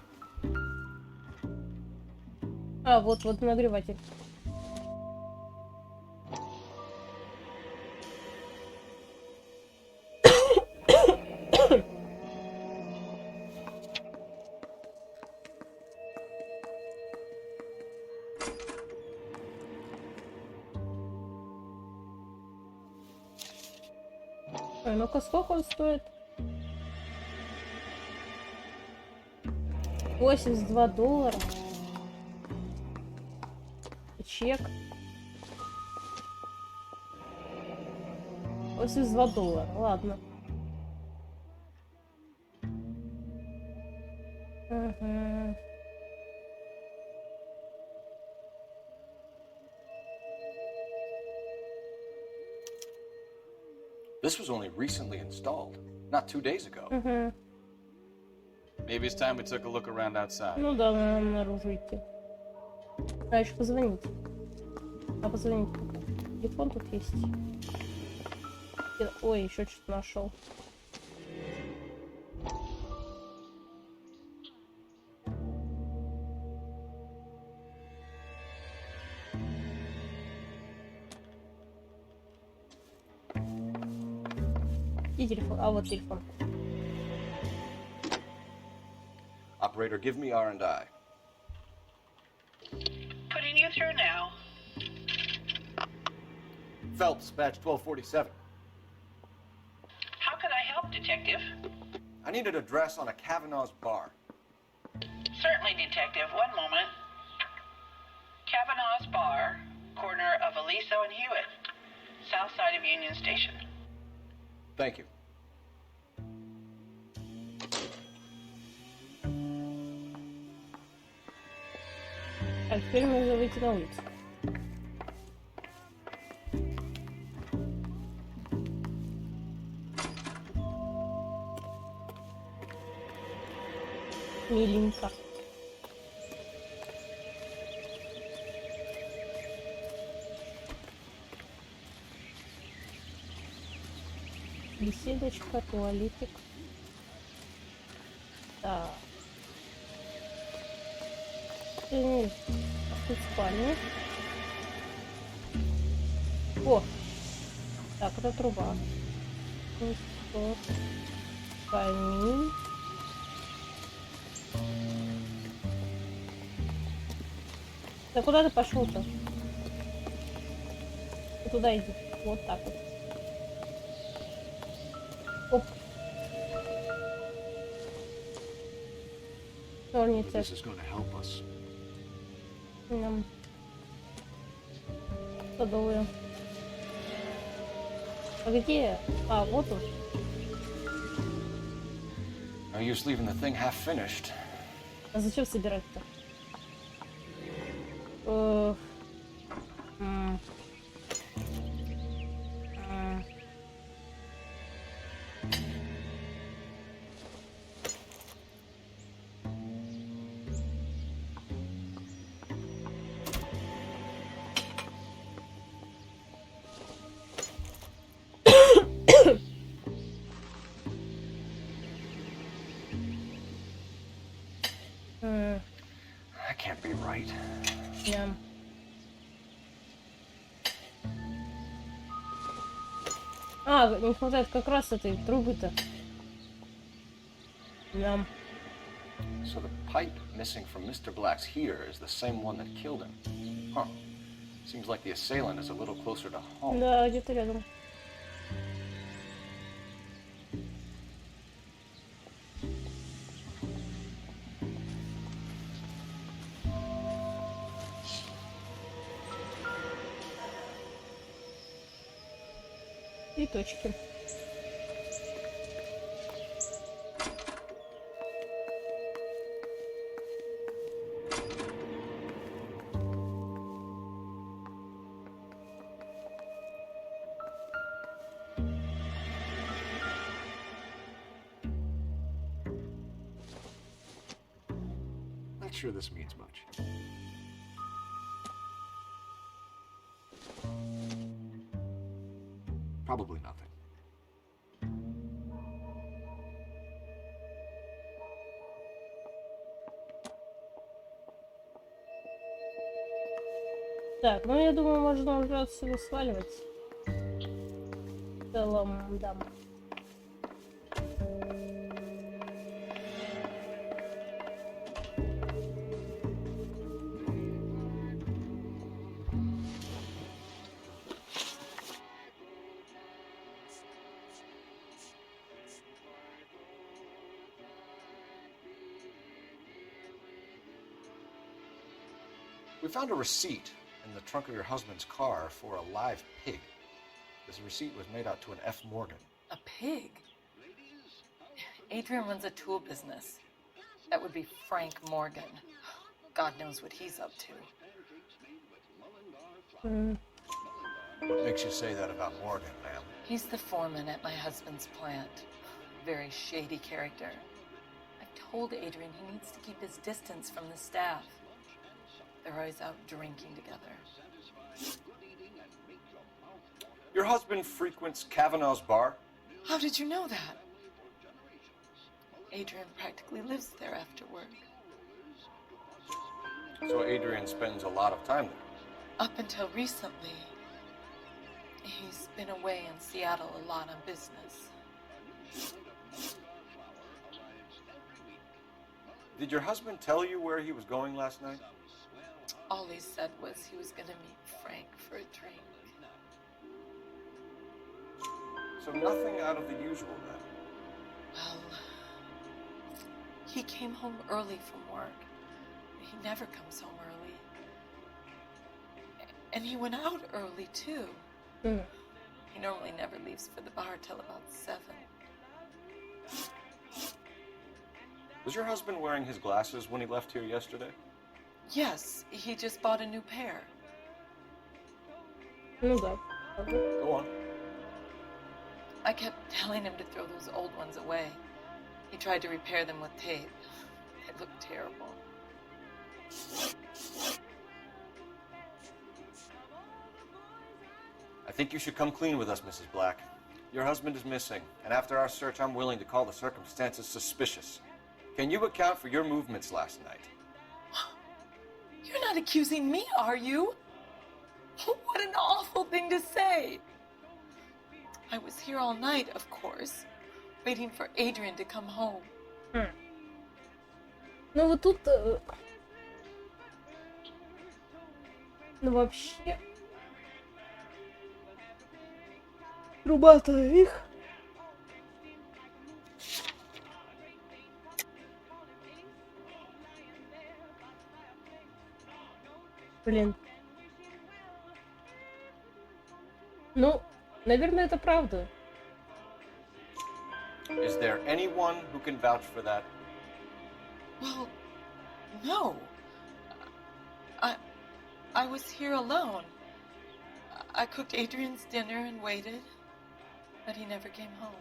[SPEAKER 2] А, вот нагреватель. Ой, ну-ка, сколько он стоит? $82. Чек. $82. Ладно. Угу.
[SPEAKER 3] This was only recently installed, not 2 days ago.
[SPEAKER 2] Угу.
[SPEAKER 1] Maybe it's time we took a look around outside.
[SPEAKER 2] Ну да, нам наружу идти. А еще позвонить. Позвонить. Телефон тут есть. Ой, еще что-то нашел. И телефон. А вот телефон.
[SPEAKER 3] Operator, give me R&I.
[SPEAKER 24] Putting you through now.
[SPEAKER 3] Phelps, badge 1247.
[SPEAKER 24] How can I help, Detective?
[SPEAKER 3] I need an address on a Kavanaugh's bar.
[SPEAKER 24] Certainly, Detective. One moment. Kavanaugh's Bar, corner of Aliso and Hewitt, south side of Union Station.
[SPEAKER 3] Thank you.
[SPEAKER 2] А теперь нужно выйти на улицу. Миленько. Беседочка, туалетик. Так. Тут спальня. О! Так, это труба. Тут камин. Да куда ты пошел-то? Туда иди. Вот так вот. Оп. Черница. Садовые. А где? А, вот он.
[SPEAKER 18] No use leaving the thing half finished.
[SPEAKER 2] А зачем собирать-то?
[SPEAKER 18] That can't be right.
[SPEAKER 2] Yeah. А, не хватает как раз этой трубы-то. Yeah.
[SPEAKER 18] So the pipe missing from Mr. Black's here is the same one that killed him. Huh. Seems like the assailant is a little closer to home.
[SPEAKER 2] Да, где-то рядом. И точки.
[SPEAKER 18] Not sure this means much. Probably nothing.
[SPEAKER 2] Так, ну я думаю, можно уже отсюда сваливать. В целом, да.
[SPEAKER 18] We found a receipt in the trunk of your husband's car for a live pig. This receipt was made out to an F. Morgan.
[SPEAKER 9] A pig? Adrian runs a tool business. That would be Frank Morgan. God knows what he's up to.
[SPEAKER 18] What makes you say that about Morgan, ma'am?
[SPEAKER 9] He's the foreman at my husband's plant. Very shady character. I've told Adrian he needs to keep his distance from the staff. They're always out drinking together.
[SPEAKER 18] Your husband frequents Kavanaugh's bar?
[SPEAKER 9] How did you know that? Adrian practically lives there after work.
[SPEAKER 18] So Adrian spends a lot of time there?
[SPEAKER 9] Up until recently, he's been away in Seattle a lot on business.
[SPEAKER 18] Did your husband tell you where he was going last night?
[SPEAKER 9] All he said was he was going to meet Frank for a drink.
[SPEAKER 18] So nothing out of the usual then?
[SPEAKER 9] Well, he came home early from work. He never comes home early. And he went out early, too. He normally never leaves for the bar till about 7.
[SPEAKER 18] Was your husband wearing his glasses when he left here yesterday?
[SPEAKER 9] Yes, he just bought a new pair.
[SPEAKER 2] Ну да.
[SPEAKER 18] Go on.
[SPEAKER 9] I kept telling him to throw those old ones away. He tried to repair them with tape. They looked terrible.
[SPEAKER 18] I think you should come clean with us, Mrs. Black. Your husband is missing, and after our search, I'm willing to call the circumstances suspicious. Can you account for your movements last night?
[SPEAKER 9] You're not accusing me, are you? What an awful thing to say. I was here all night, of course, waiting for Adrian to come home.
[SPEAKER 2] Ну вот тут... Ну вообще... Труба-то их... Блин. Ну, наверное, это правда.
[SPEAKER 18] Is there anyone who can vouch for that?
[SPEAKER 9] Well, no. I was here alone. I cooked Adrian's dinner and waited, but he never came home.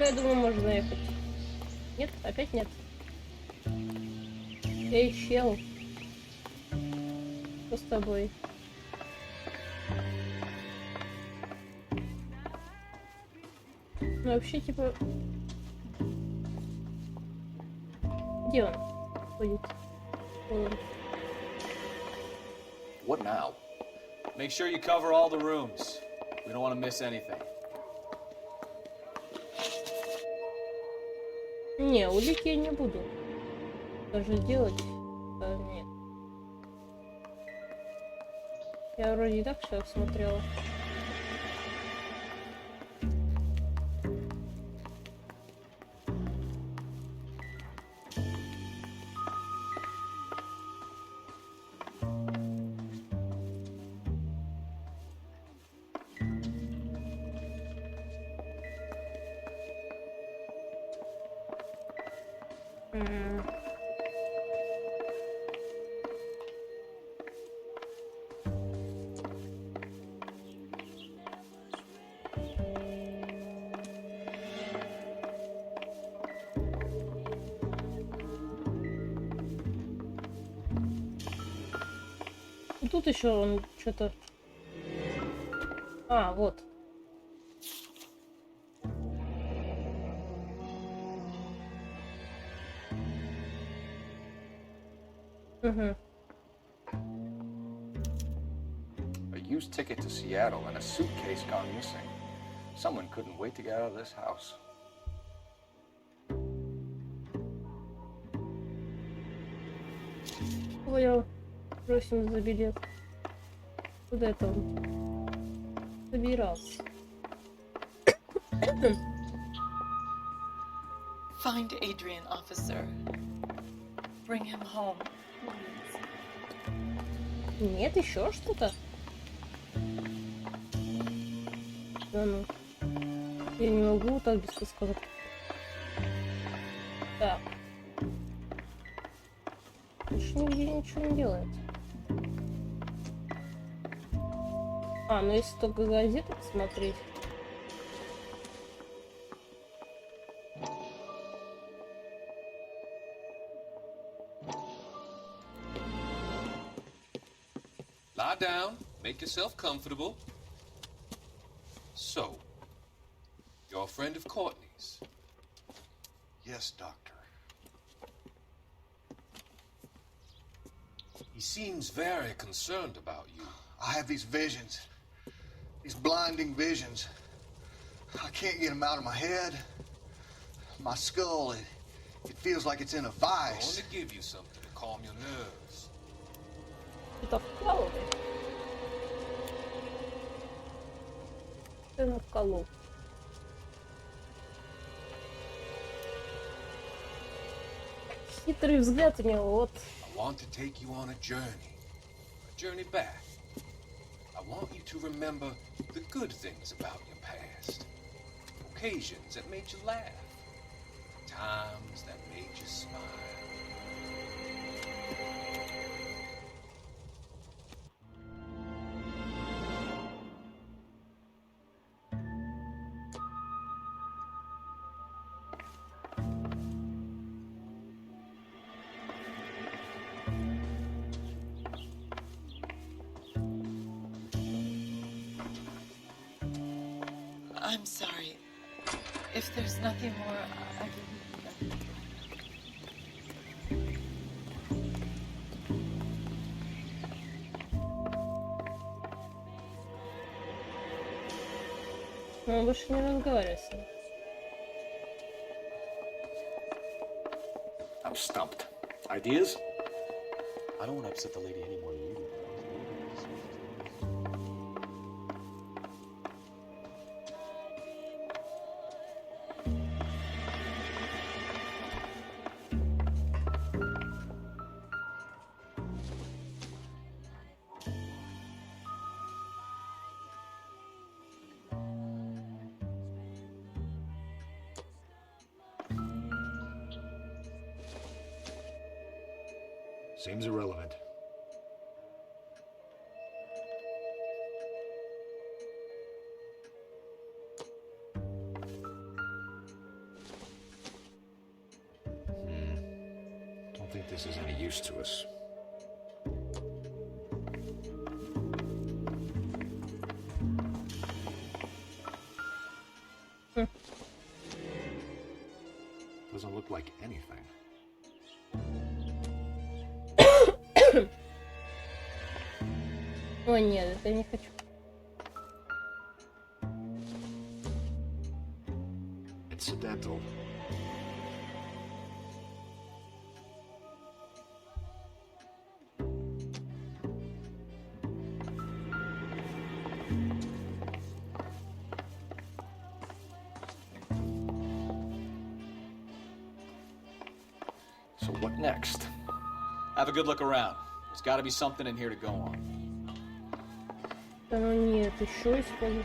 [SPEAKER 2] Я думаю, можно заехать. Нет? Опять нет? Эй, чел. Что с тобой? Ну, вообще, типа... Где он ходит?
[SPEAKER 3] What now?
[SPEAKER 11] Make sure you cover all the rooms. We don't want to miss anything.
[SPEAKER 2] Не, улики я не буду даже делать. Нет. Я вроде и так все смотрела. Тут еще он что-то... А, вот. Угу.
[SPEAKER 18] A used ticket to Seattle and a suitcase gone missing. Someone couldn't wait to get out of this house.
[SPEAKER 2] Понял. Просим за билет. Куда это он собирался?
[SPEAKER 9] Find Adrian, officer. Bring him home.
[SPEAKER 2] Нет, еще что-то? Да ну. Я не могу так без подсказок. Так. Больше нигде ничего не делает. А, ну если только газеты посмотреть.
[SPEAKER 19] Lie down, make yourself comfortable. So, you're a friend of Courtney's?
[SPEAKER 12] Yes, Doctor.
[SPEAKER 19] He seems very concerned about you.
[SPEAKER 12] I have these visions. These blinding visions. I can't get them out of my head. My skull, it feels like it's in a
[SPEAKER 19] I
[SPEAKER 12] vice.
[SPEAKER 19] want to give you something to calm your nerves.
[SPEAKER 2] Это вколол. Это вколол. Хитрый взгляд у него, вот.
[SPEAKER 19] I want to take you on a journey back. I want you to remember the good things about your past. Occasions that made you laugh. Times that made you smile.
[SPEAKER 9] I'm sorry. If there's nothing more, I can...
[SPEAKER 2] Ну, больше не разговаривай с ним.
[SPEAKER 3] I'm stumped. Ideas? I don't want to upset the lady any more than you do.
[SPEAKER 17] Seems irrelevant. Don't think this is any use to us. Doesn't look like anything.
[SPEAKER 2] О, нет, это я не хочу.
[SPEAKER 17] Incidental.
[SPEAKER 3] So what next? Have a good look around. There's got to be something in here to go on.
[SPEAKER 2] Да ну нет, еще использую.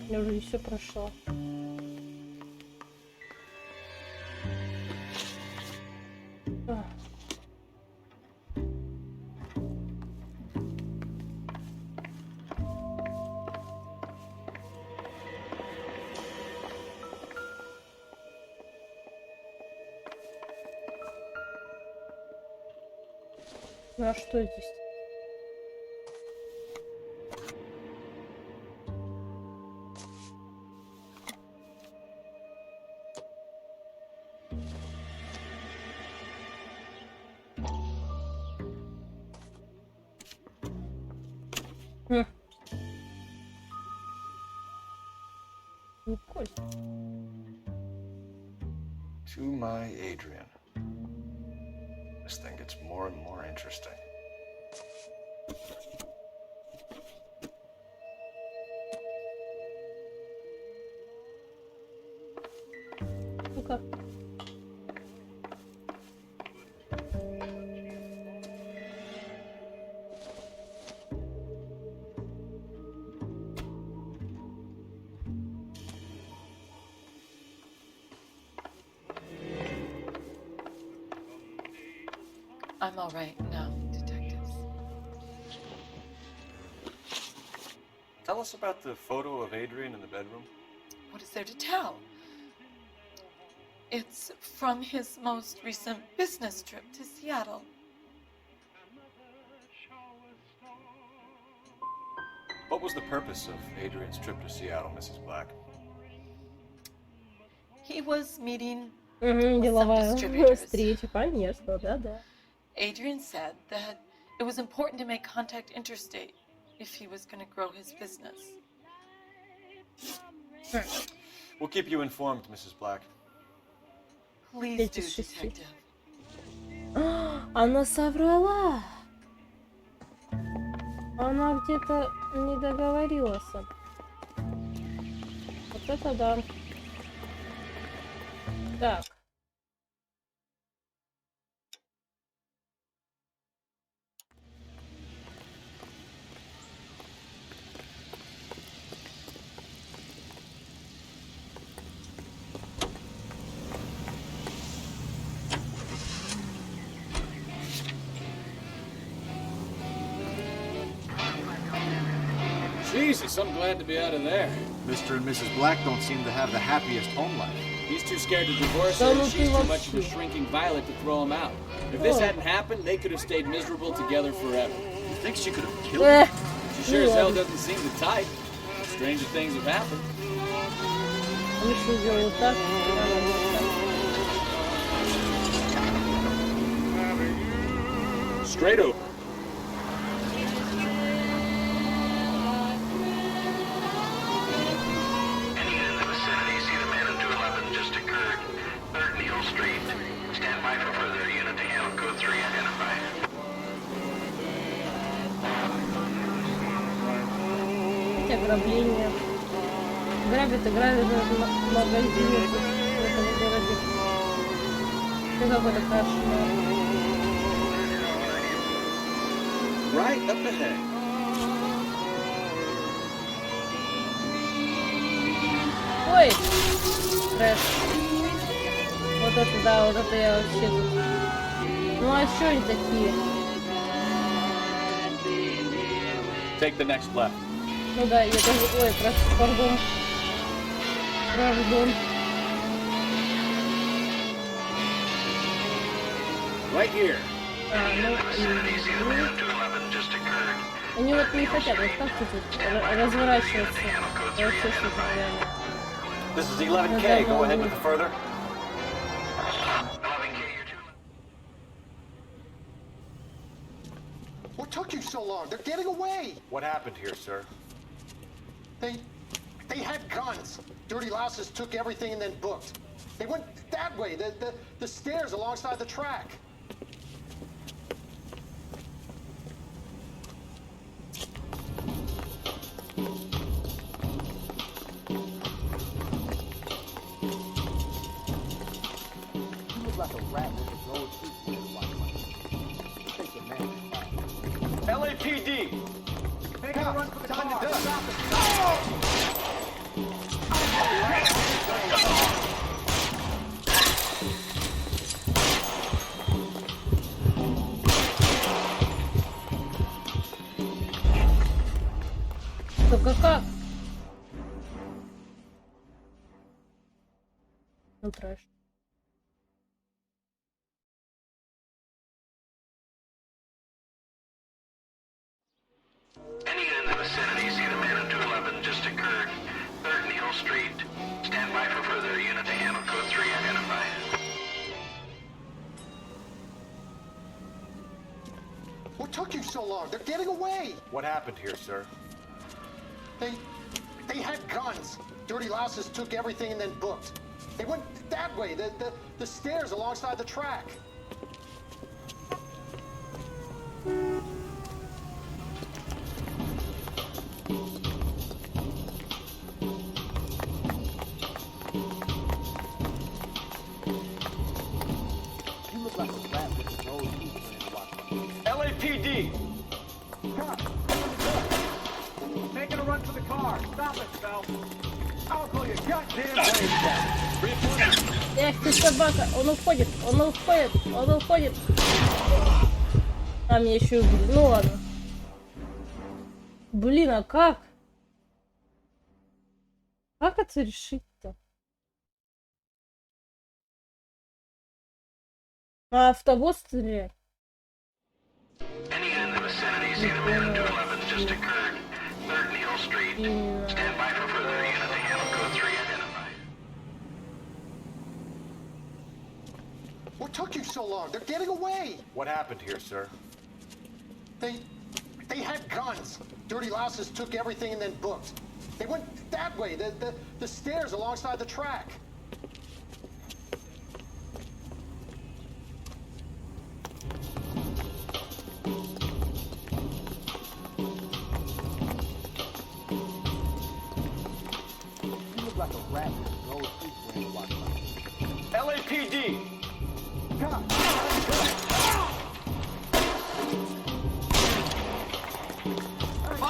[SPEAKER 2] Я уже все прошла. Ну а что здесь? Николь.
[SPEAKER 3] To my Adrian. This thing gets more and more interesting.
[SPEAKER 2] Ну-ка.
[SPEAKER 9] I'm all right now, detectives.
[SPEAKER 3] Tell us about the photo of Adrian in the bedroom.
[SPEAKER 9] What is there to tell? It's from his most recent business trip to Seattle.
[SPEAKER 3] What was the purpose of Adrian's trip to Seattle, Mrs. Black?
[SPEAKER 9] He was meeting
[SPEAKER 2] Деловая встреча, конечно, да-да.
[SPEAKER 9] Adrian said that it was important to make contact interstate if he was going to grow his business.
[SPEAKER 3] We'll keep you informed, Mrs. Black.
[SPEAKER 9] Please do, detective.
[SPEAKER 2] Она соврала. Она где-то не договорилась. Вот это да. Так.
[SPEAKER 11] Jesus, I'm glad to be out of there.
[SPEAKER 3] Mr. and Mrs. Black don't seem to have the happiest home life.
[SPEAKER 11] He's too scared to divorce her, and she's too much of a shrinking violet to throw him out. If this hadn't happened, they could have stayed miserable together forever.
[SPEAKER 3] You think she could have killed him?
[SPEAKER 11] She sure as hell doesn't seem the type. Stranger things have happened.
[SPEAKER 2] Лучше сделаю вот так.
[SPEAKER 11] Straight over.
[SPEAKER 24] Any unit in the vicinity, see the man in 211 just occurred. 3rd Neal Street. Stand by for further. Unit to handle code 3 identified.
[SPEAKER 2] Ограбление. Грабят и грабят магазины в этом городе. Это какой-то кошмар.
[SPEAKER 11] Right up ahead.
[SPEAKER 2] Ой! Трэш. Вот это да, вот это я вообще тут. Ну а что они такие?
[SPEAKER 11] Take the next left.
[SPEAKER 2] Ну да, я тоже... Ой, пардон. Пардон.
[SPEAKER 11] Right here.
[SPEAKER 2] Они вот не хотят, вот как тут разворачиваться. Вообще что-то реально.
[SPEAKER 3] This is 11K. Go ahead with the further.
[SPEAKER 5] What took you so long? They're getting away.
[SPEAKER 3] What happened here, sir?
[SPEAKER 5] They had guns. Dirty louses took everything and then booked. They went that way, the stairs alongside the track.
[SPEAKER 23] You look like a rat with a gold tooth. Take your man.
[SPEAKER 3] LAPD!
[SPEAKER 23] Make a run for the car. Stop it.
[SPEAKER 2] Только как? Ну трэш.
[SPEAKER 24] Any unit in the vicinity, see the man in 211 just occurred. 3rd Neal Street. Stand by for further. Unit to handle code 3 identified.
[SPEAKER 5] What took you so long? They're getting away.
[SPEAKER 3] What happened here, sir?
[SPEAKER 5] They had guns. Dirty louses took everything and then booked. They went that way, the stairs alongside the track.
[SPEAKER 23] You look like a rat with a gold tooth.
[SPEAKER 3] LAPD!
[SPEAKER 23] Making a run for the car. Stop it, Phil. I'll call you goddamn
[SPEAKER 2] Эх ты собака, он уходит, он уходит, он уходит. А мне еще убили. Ну ладно. Блин, а как? Как это решить-то? А автобус стрелять?
[SPEAKER 24] Any unit in the vicinity, see the man in 211 just occurred. 3rd Neal Street. Stand by for further. Unit to handle code 3 identified.
[SPEAKER 5] What took you so long? They're getting away.
[SPEAKER 3] What happened here, sir?
[SPEAKER 5] They had guns. Dirty louses took everything and then booked. They went that way, the stairs alongside the track.
[SPEAKER 23] You look like a rat with a gold tooth.
[SPEAKER 3] LAPD!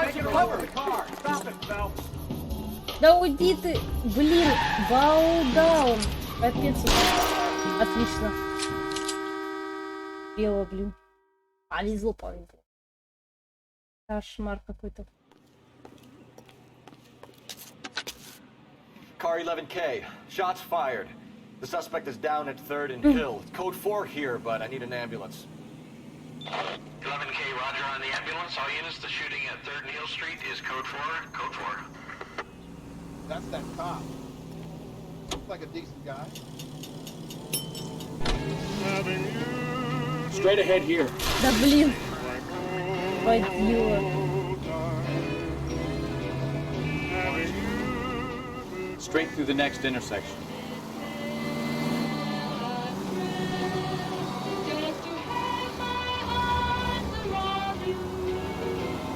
[SPEAKER 23] Making a run for the car. Stop it, Phil.
[SPEAKER 2] Да уйди ты, блин, баудаун. Капец. Отлично. Дело, блин. Повезло, повезло. Кошмар какой-то.
[SPEAKER 3] Car 11K. Shots fired. The suspect is down at 3rd and Hill. Code 4 here, but I need an ambulance.
[SPEAKER 24] 11K Roger on the ambulance. All units, the shooting at 3rd and Hill Street is code 4. Code 4.
[SPEAKER 12] That's that cop. Looks like a decent guy.
[SPEAKER 11] Straight ahead here.
[SPEAKER 2] Да блин. Водила.
[SPEAKER 1] Straight through the next intersection.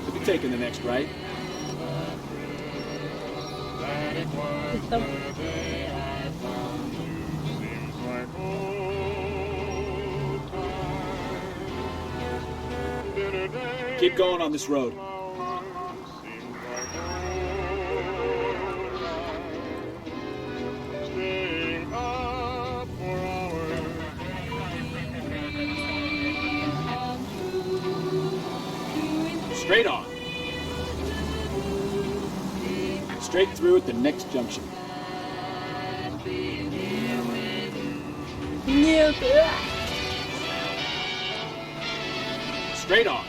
[SPEAKER 11] We'll be taking the next right. Keep going on this road. Straight on. Straight through at the next junction.
[SPEAKER 2] Нет.
[SPEAKER 11] Straight on.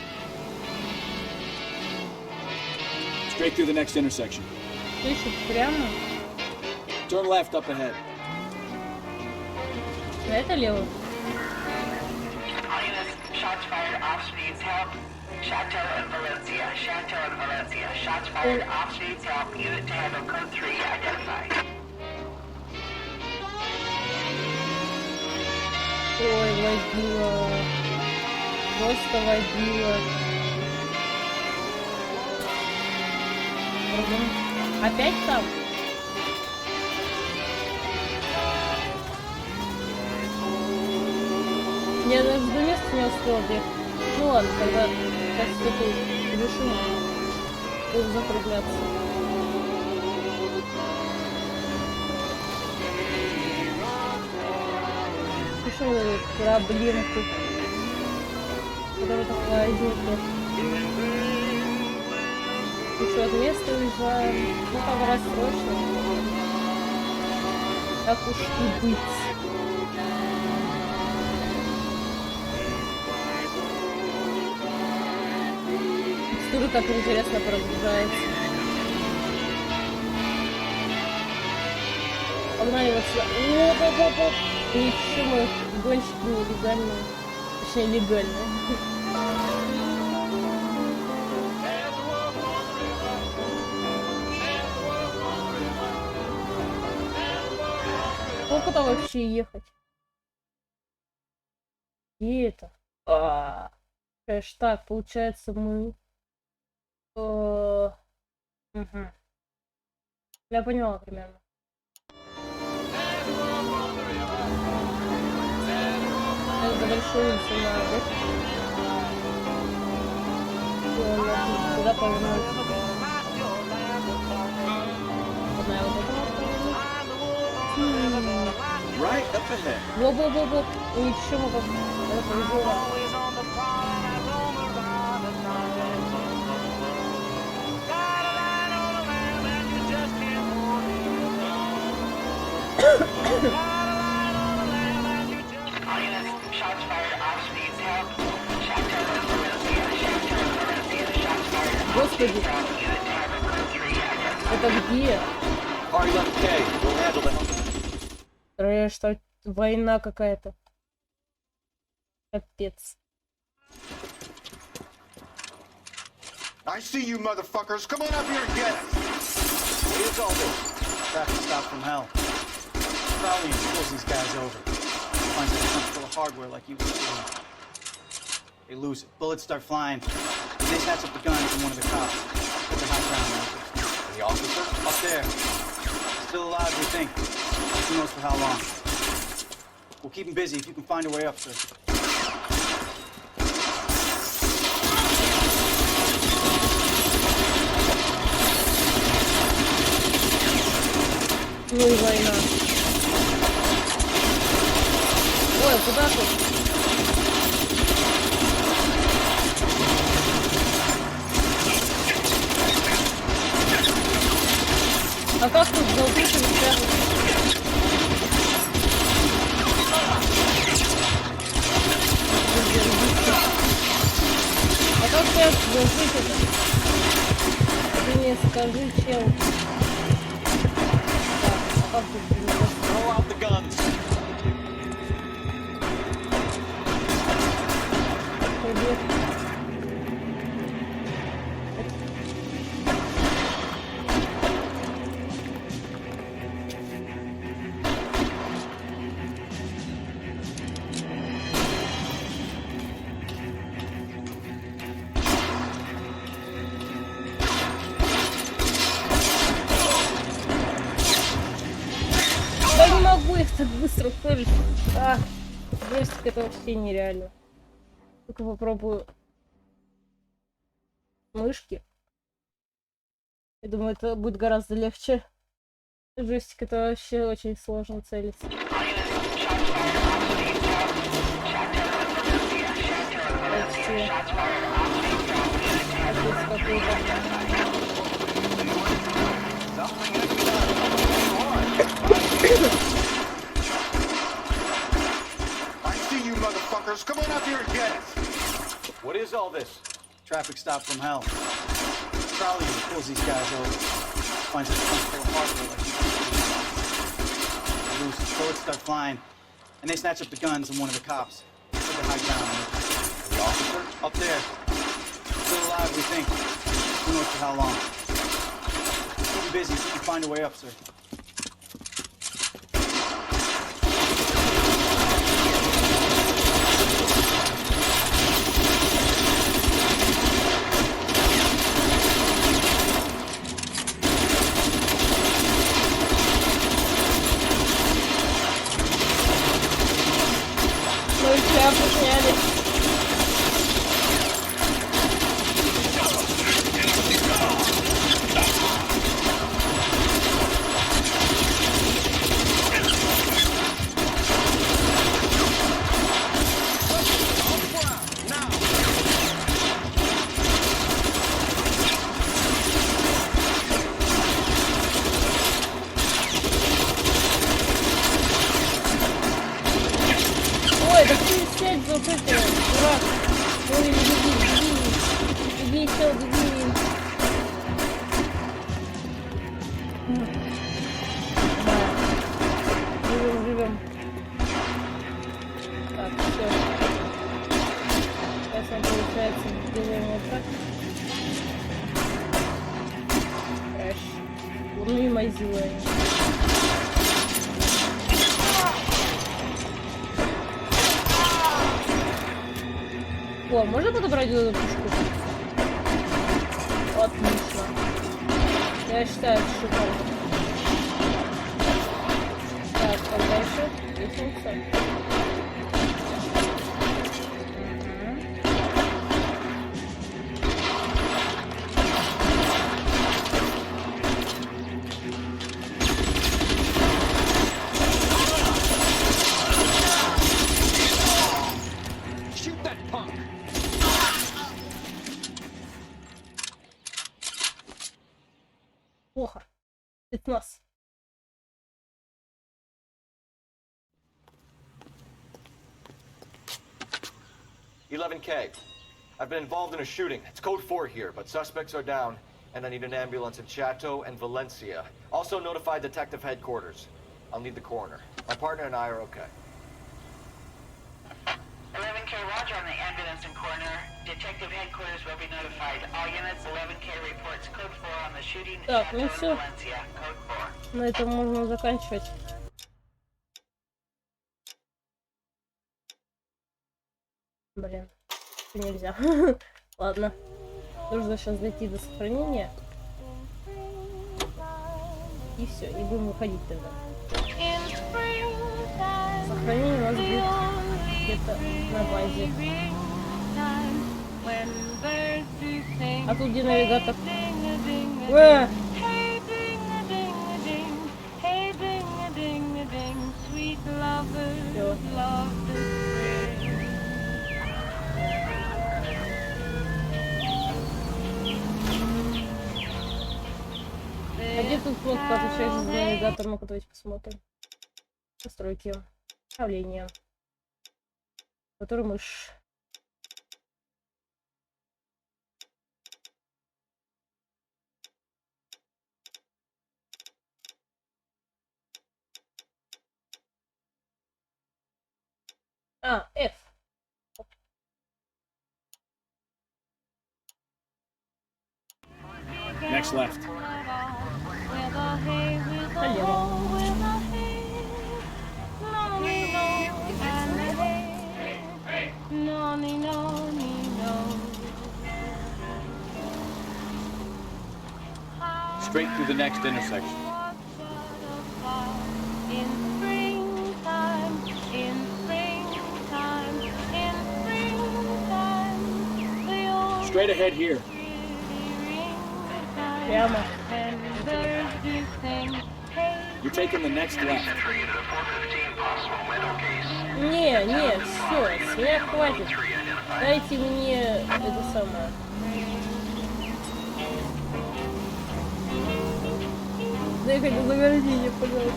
[SPEAKER 11] Straight through the next intersection.
[SPEAKER 2] Ищет прямо.
[SPEAKER 11] Turn left up ahead.
[SPEAKER 2] На это лево.
[SPEAKER 24] All units, shots fired, off needs help. Chateau and Valencia. Chateau and Valencia. Shots fired, off needs help. Unit to handle code 3 identified.
[SPEAKER 2] Ой, водила. Просто водила. Опять там? Я даже до места не успел доехать. Ну ладно, тогда сейчас это решим. Буду закругляться. Еще вот эту проблемку, которая такая возникла. Еще от места уезжаем. Ну там рассрочно. Так уж и быть. Текстура так интересно прогружается. Погнали вот сюда. Оп-оп-оп-оп. И еще мы гонщики нелегальные. Точнее, легальные. Ну, куда вообще ехать? Где это? Так, получается, мы... Угу. Я поняла примерно. Это большой улицу надо. Куда повернуть? Одна вот это вот повернуть.
[SPEAKER 11] Right up ahead.
[SPEAKER 2] Воп-воп-воп-воп. И еще мы это повезло. Господи. Это где? Трэш, что война какая-то. Капец.
[SPEAKER 12] I see you motherfuckers. Come on up here and get it.
[SPEAKER 22] What is all this? Traffic stop from hell. Prowling pulls these guys over. Finds a trunk full of hardware like you were doing. They lose it. Bullets start flying. They snatch up the gun from one of the cops. Put the high ground now. The officer? Up there. Still alive, we think. Who knows for how long. We'll keep him busy if you can find a way up, sir.
[SPEAKER 2] Ну и война. Ой, куда тут? А как тут залпить и спрятаться? сейчас заложить это. Ты мне скажи, чел. Так, а как тут
[SPEAKER 1] Throw out the guns.
[SPEAKER 2] Пробег. Да не могу я так быстро ускорить. А, джойстик это вообще нереально. Только попробую мышки. Я думаю, это будет гораздо легче. Джойстик это вообще очень сложно целиться.
[SPEAKER 5] I see you motherfuckers. Come on out here and get it.
[SPEAKER 3] What is all this?
[SPEAKER 11] Traffic stop from hell. Charlie pulls these guys over. Finds a trunk full of hardware like they lose. Bullets start flying. And they snatch up the guns and one of the cops. Put the high ground.
[SPEAKER 3] The officer?
[SPEAKER 11] Up there. Still alive, we think. Who knows for how long. Keep busy. You can find a way up, sir.
[SPEAKER 2] Ну и шляпу сняли. Ой, да ты сядь за вот это, дурак. Ой, беги. Беги, чел, беги. Живем. Так, все. Сейчас он, получается, делаем вот так. Трэш. Ну и мазила. О, можно подобрать эту пушку? Отлично. Я считаю, это шикарно. Так, как дальше? Лестница.
[SPEAKER 5] Shoot that punk.
[SPEAKER 2] Плохо. Это нас.
[SPEAKER 3] $11K. I've been involved in a shooting. It's code 4 here, but suspects are down, and I need an ambulance in Chateau and Valencia. Also notify detective headquarters. I'll need the coroner. My partner and I are okay.
[SPEAKER 24] 11K, roger on the ambulance and coroner. Detective headquarters will be notified. All units, 11K reports code 4 on the shooting.
[SPEAKER 2] Так,
[SPEAKER 24] Chateau
[SPEAKER 2] ну
[SPEAKER 24] and
[SPEAKER 2] все.
[SPEAKER 24] Valencia, code 4.
[SPEAKER 2] На этом можно заканчивать. Блин, это нельзя. Ладно. Нужно сейчас дойти до сохранения. И все, и будем выходить тогда. Сохранение у нас будет где-то на базе. А тут где навигатор? А где тут кнопка, отвечаешь за навигатор? Ну-ка, давайте посмотрим. Настройки. Управление. Который мышь. А, F.
[SPEAKER 11] Next left. Straight through the next intersection. Straight ahead here.
[SPEAKER 2] Прямо.
[SPEAKER 11] You're taking the next left.
[SPEAKER 2] Не, все, с меня хватит. Дайте мне это самое. Дай-ка на заграждение, пожалуйста.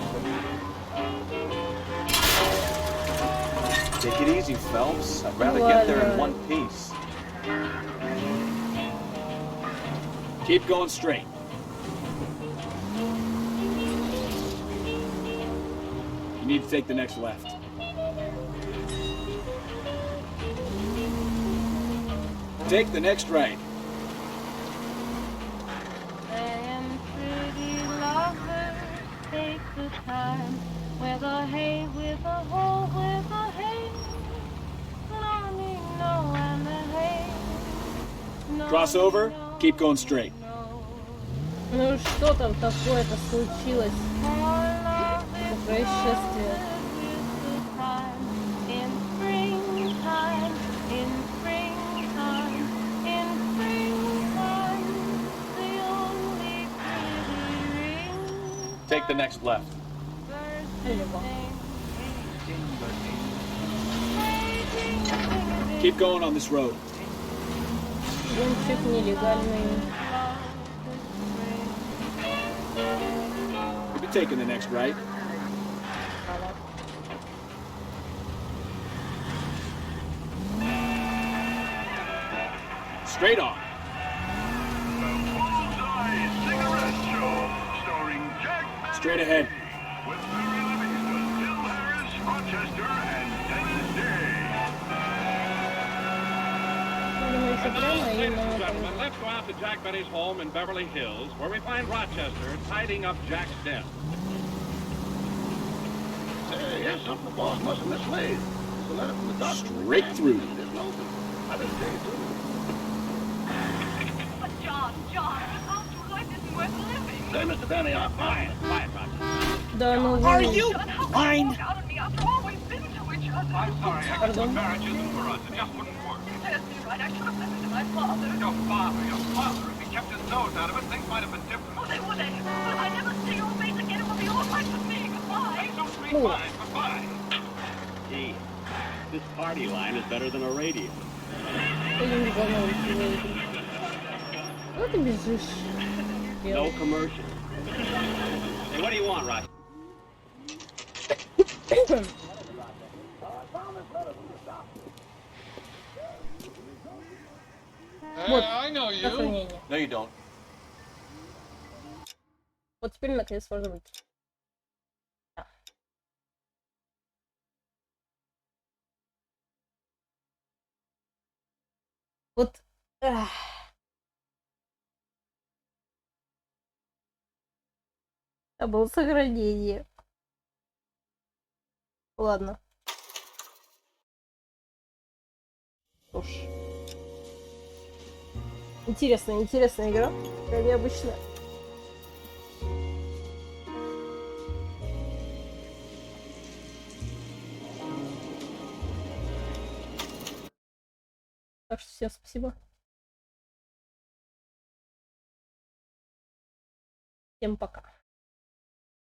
[SPEAKER 11] Take it easy, Phelps. I'd rather get there in one piece. Keep going straight. You need to take the next left. Take the next right. Cross over, keep going straight.
[SPEAKER 2] Ну что там такое-то случилось? Это происшествие.
[SPEAKER 11] Take the next left. Keep going on this road.
[SPEAKER 2] Гонщик нелегальный.
[SPEAKER 11] You'll be taking the next right. Straight on. Straight ahead.
[SPEAKER 4] Gentlemen, let's go out to Jack Betty's home in Beverly Hills, where we find Rochester tidying up Jack's death.
[SPEAKER 10] Hey, here's something the boss must have mislaid. It's a letter from the doctor.
[SPEAKER 11] Straight through.
[SPEAKER 10] I didn't take it to him.
[SPEAKER 9] But John, after life isn't worth living.
[SPEAKER 10] Say, Mr. Benny, I'm fine.
[SPEAKER 4] Quiet, Rochester.
[SPEAKER 2] Да ну
[SPEAKER 9] Are
[SPEAKER 2] вы.
[SPEAKER 9] you blind? Out of me after all we've been to each other.
[SPEAKER 4] I'm sorry,
[SPEAKER 2] Pardon?
[SPEAKER 4] marriage isn't for us. It just wouldn't work.
[SPEAKER 9] Serves me right. I should have listened to my father.
[SPEAKER 4] Your father. If he kept his nose out of it, things might have been different.
[SPEAKER 9] Oh, they would. But if I never see your face again, it will be all right with me. Goodbye.
[SPEAKER 4] So sweet, fine. Goodbye.
[SPEAKER 10] Gee, this party line is better than a radio.
[SPEAKER 2] Ну ты бежишь.
[SPEAKER 10] No commercial. Hey, what do you want, Rocky?
[SPEAKER 2] Вот,
[SPEAKER 22] I know you.
[SPEAKER 2] сохранение.
[SPEAKER 3] No, you don't.
[SPEAKER 2] Вот теперь наконец можно выйти. Да. Вот. Это было сохранение. Ладно. Что ж. Интересная игра. Такая необычная. Так что всем спасибо. Всем пока.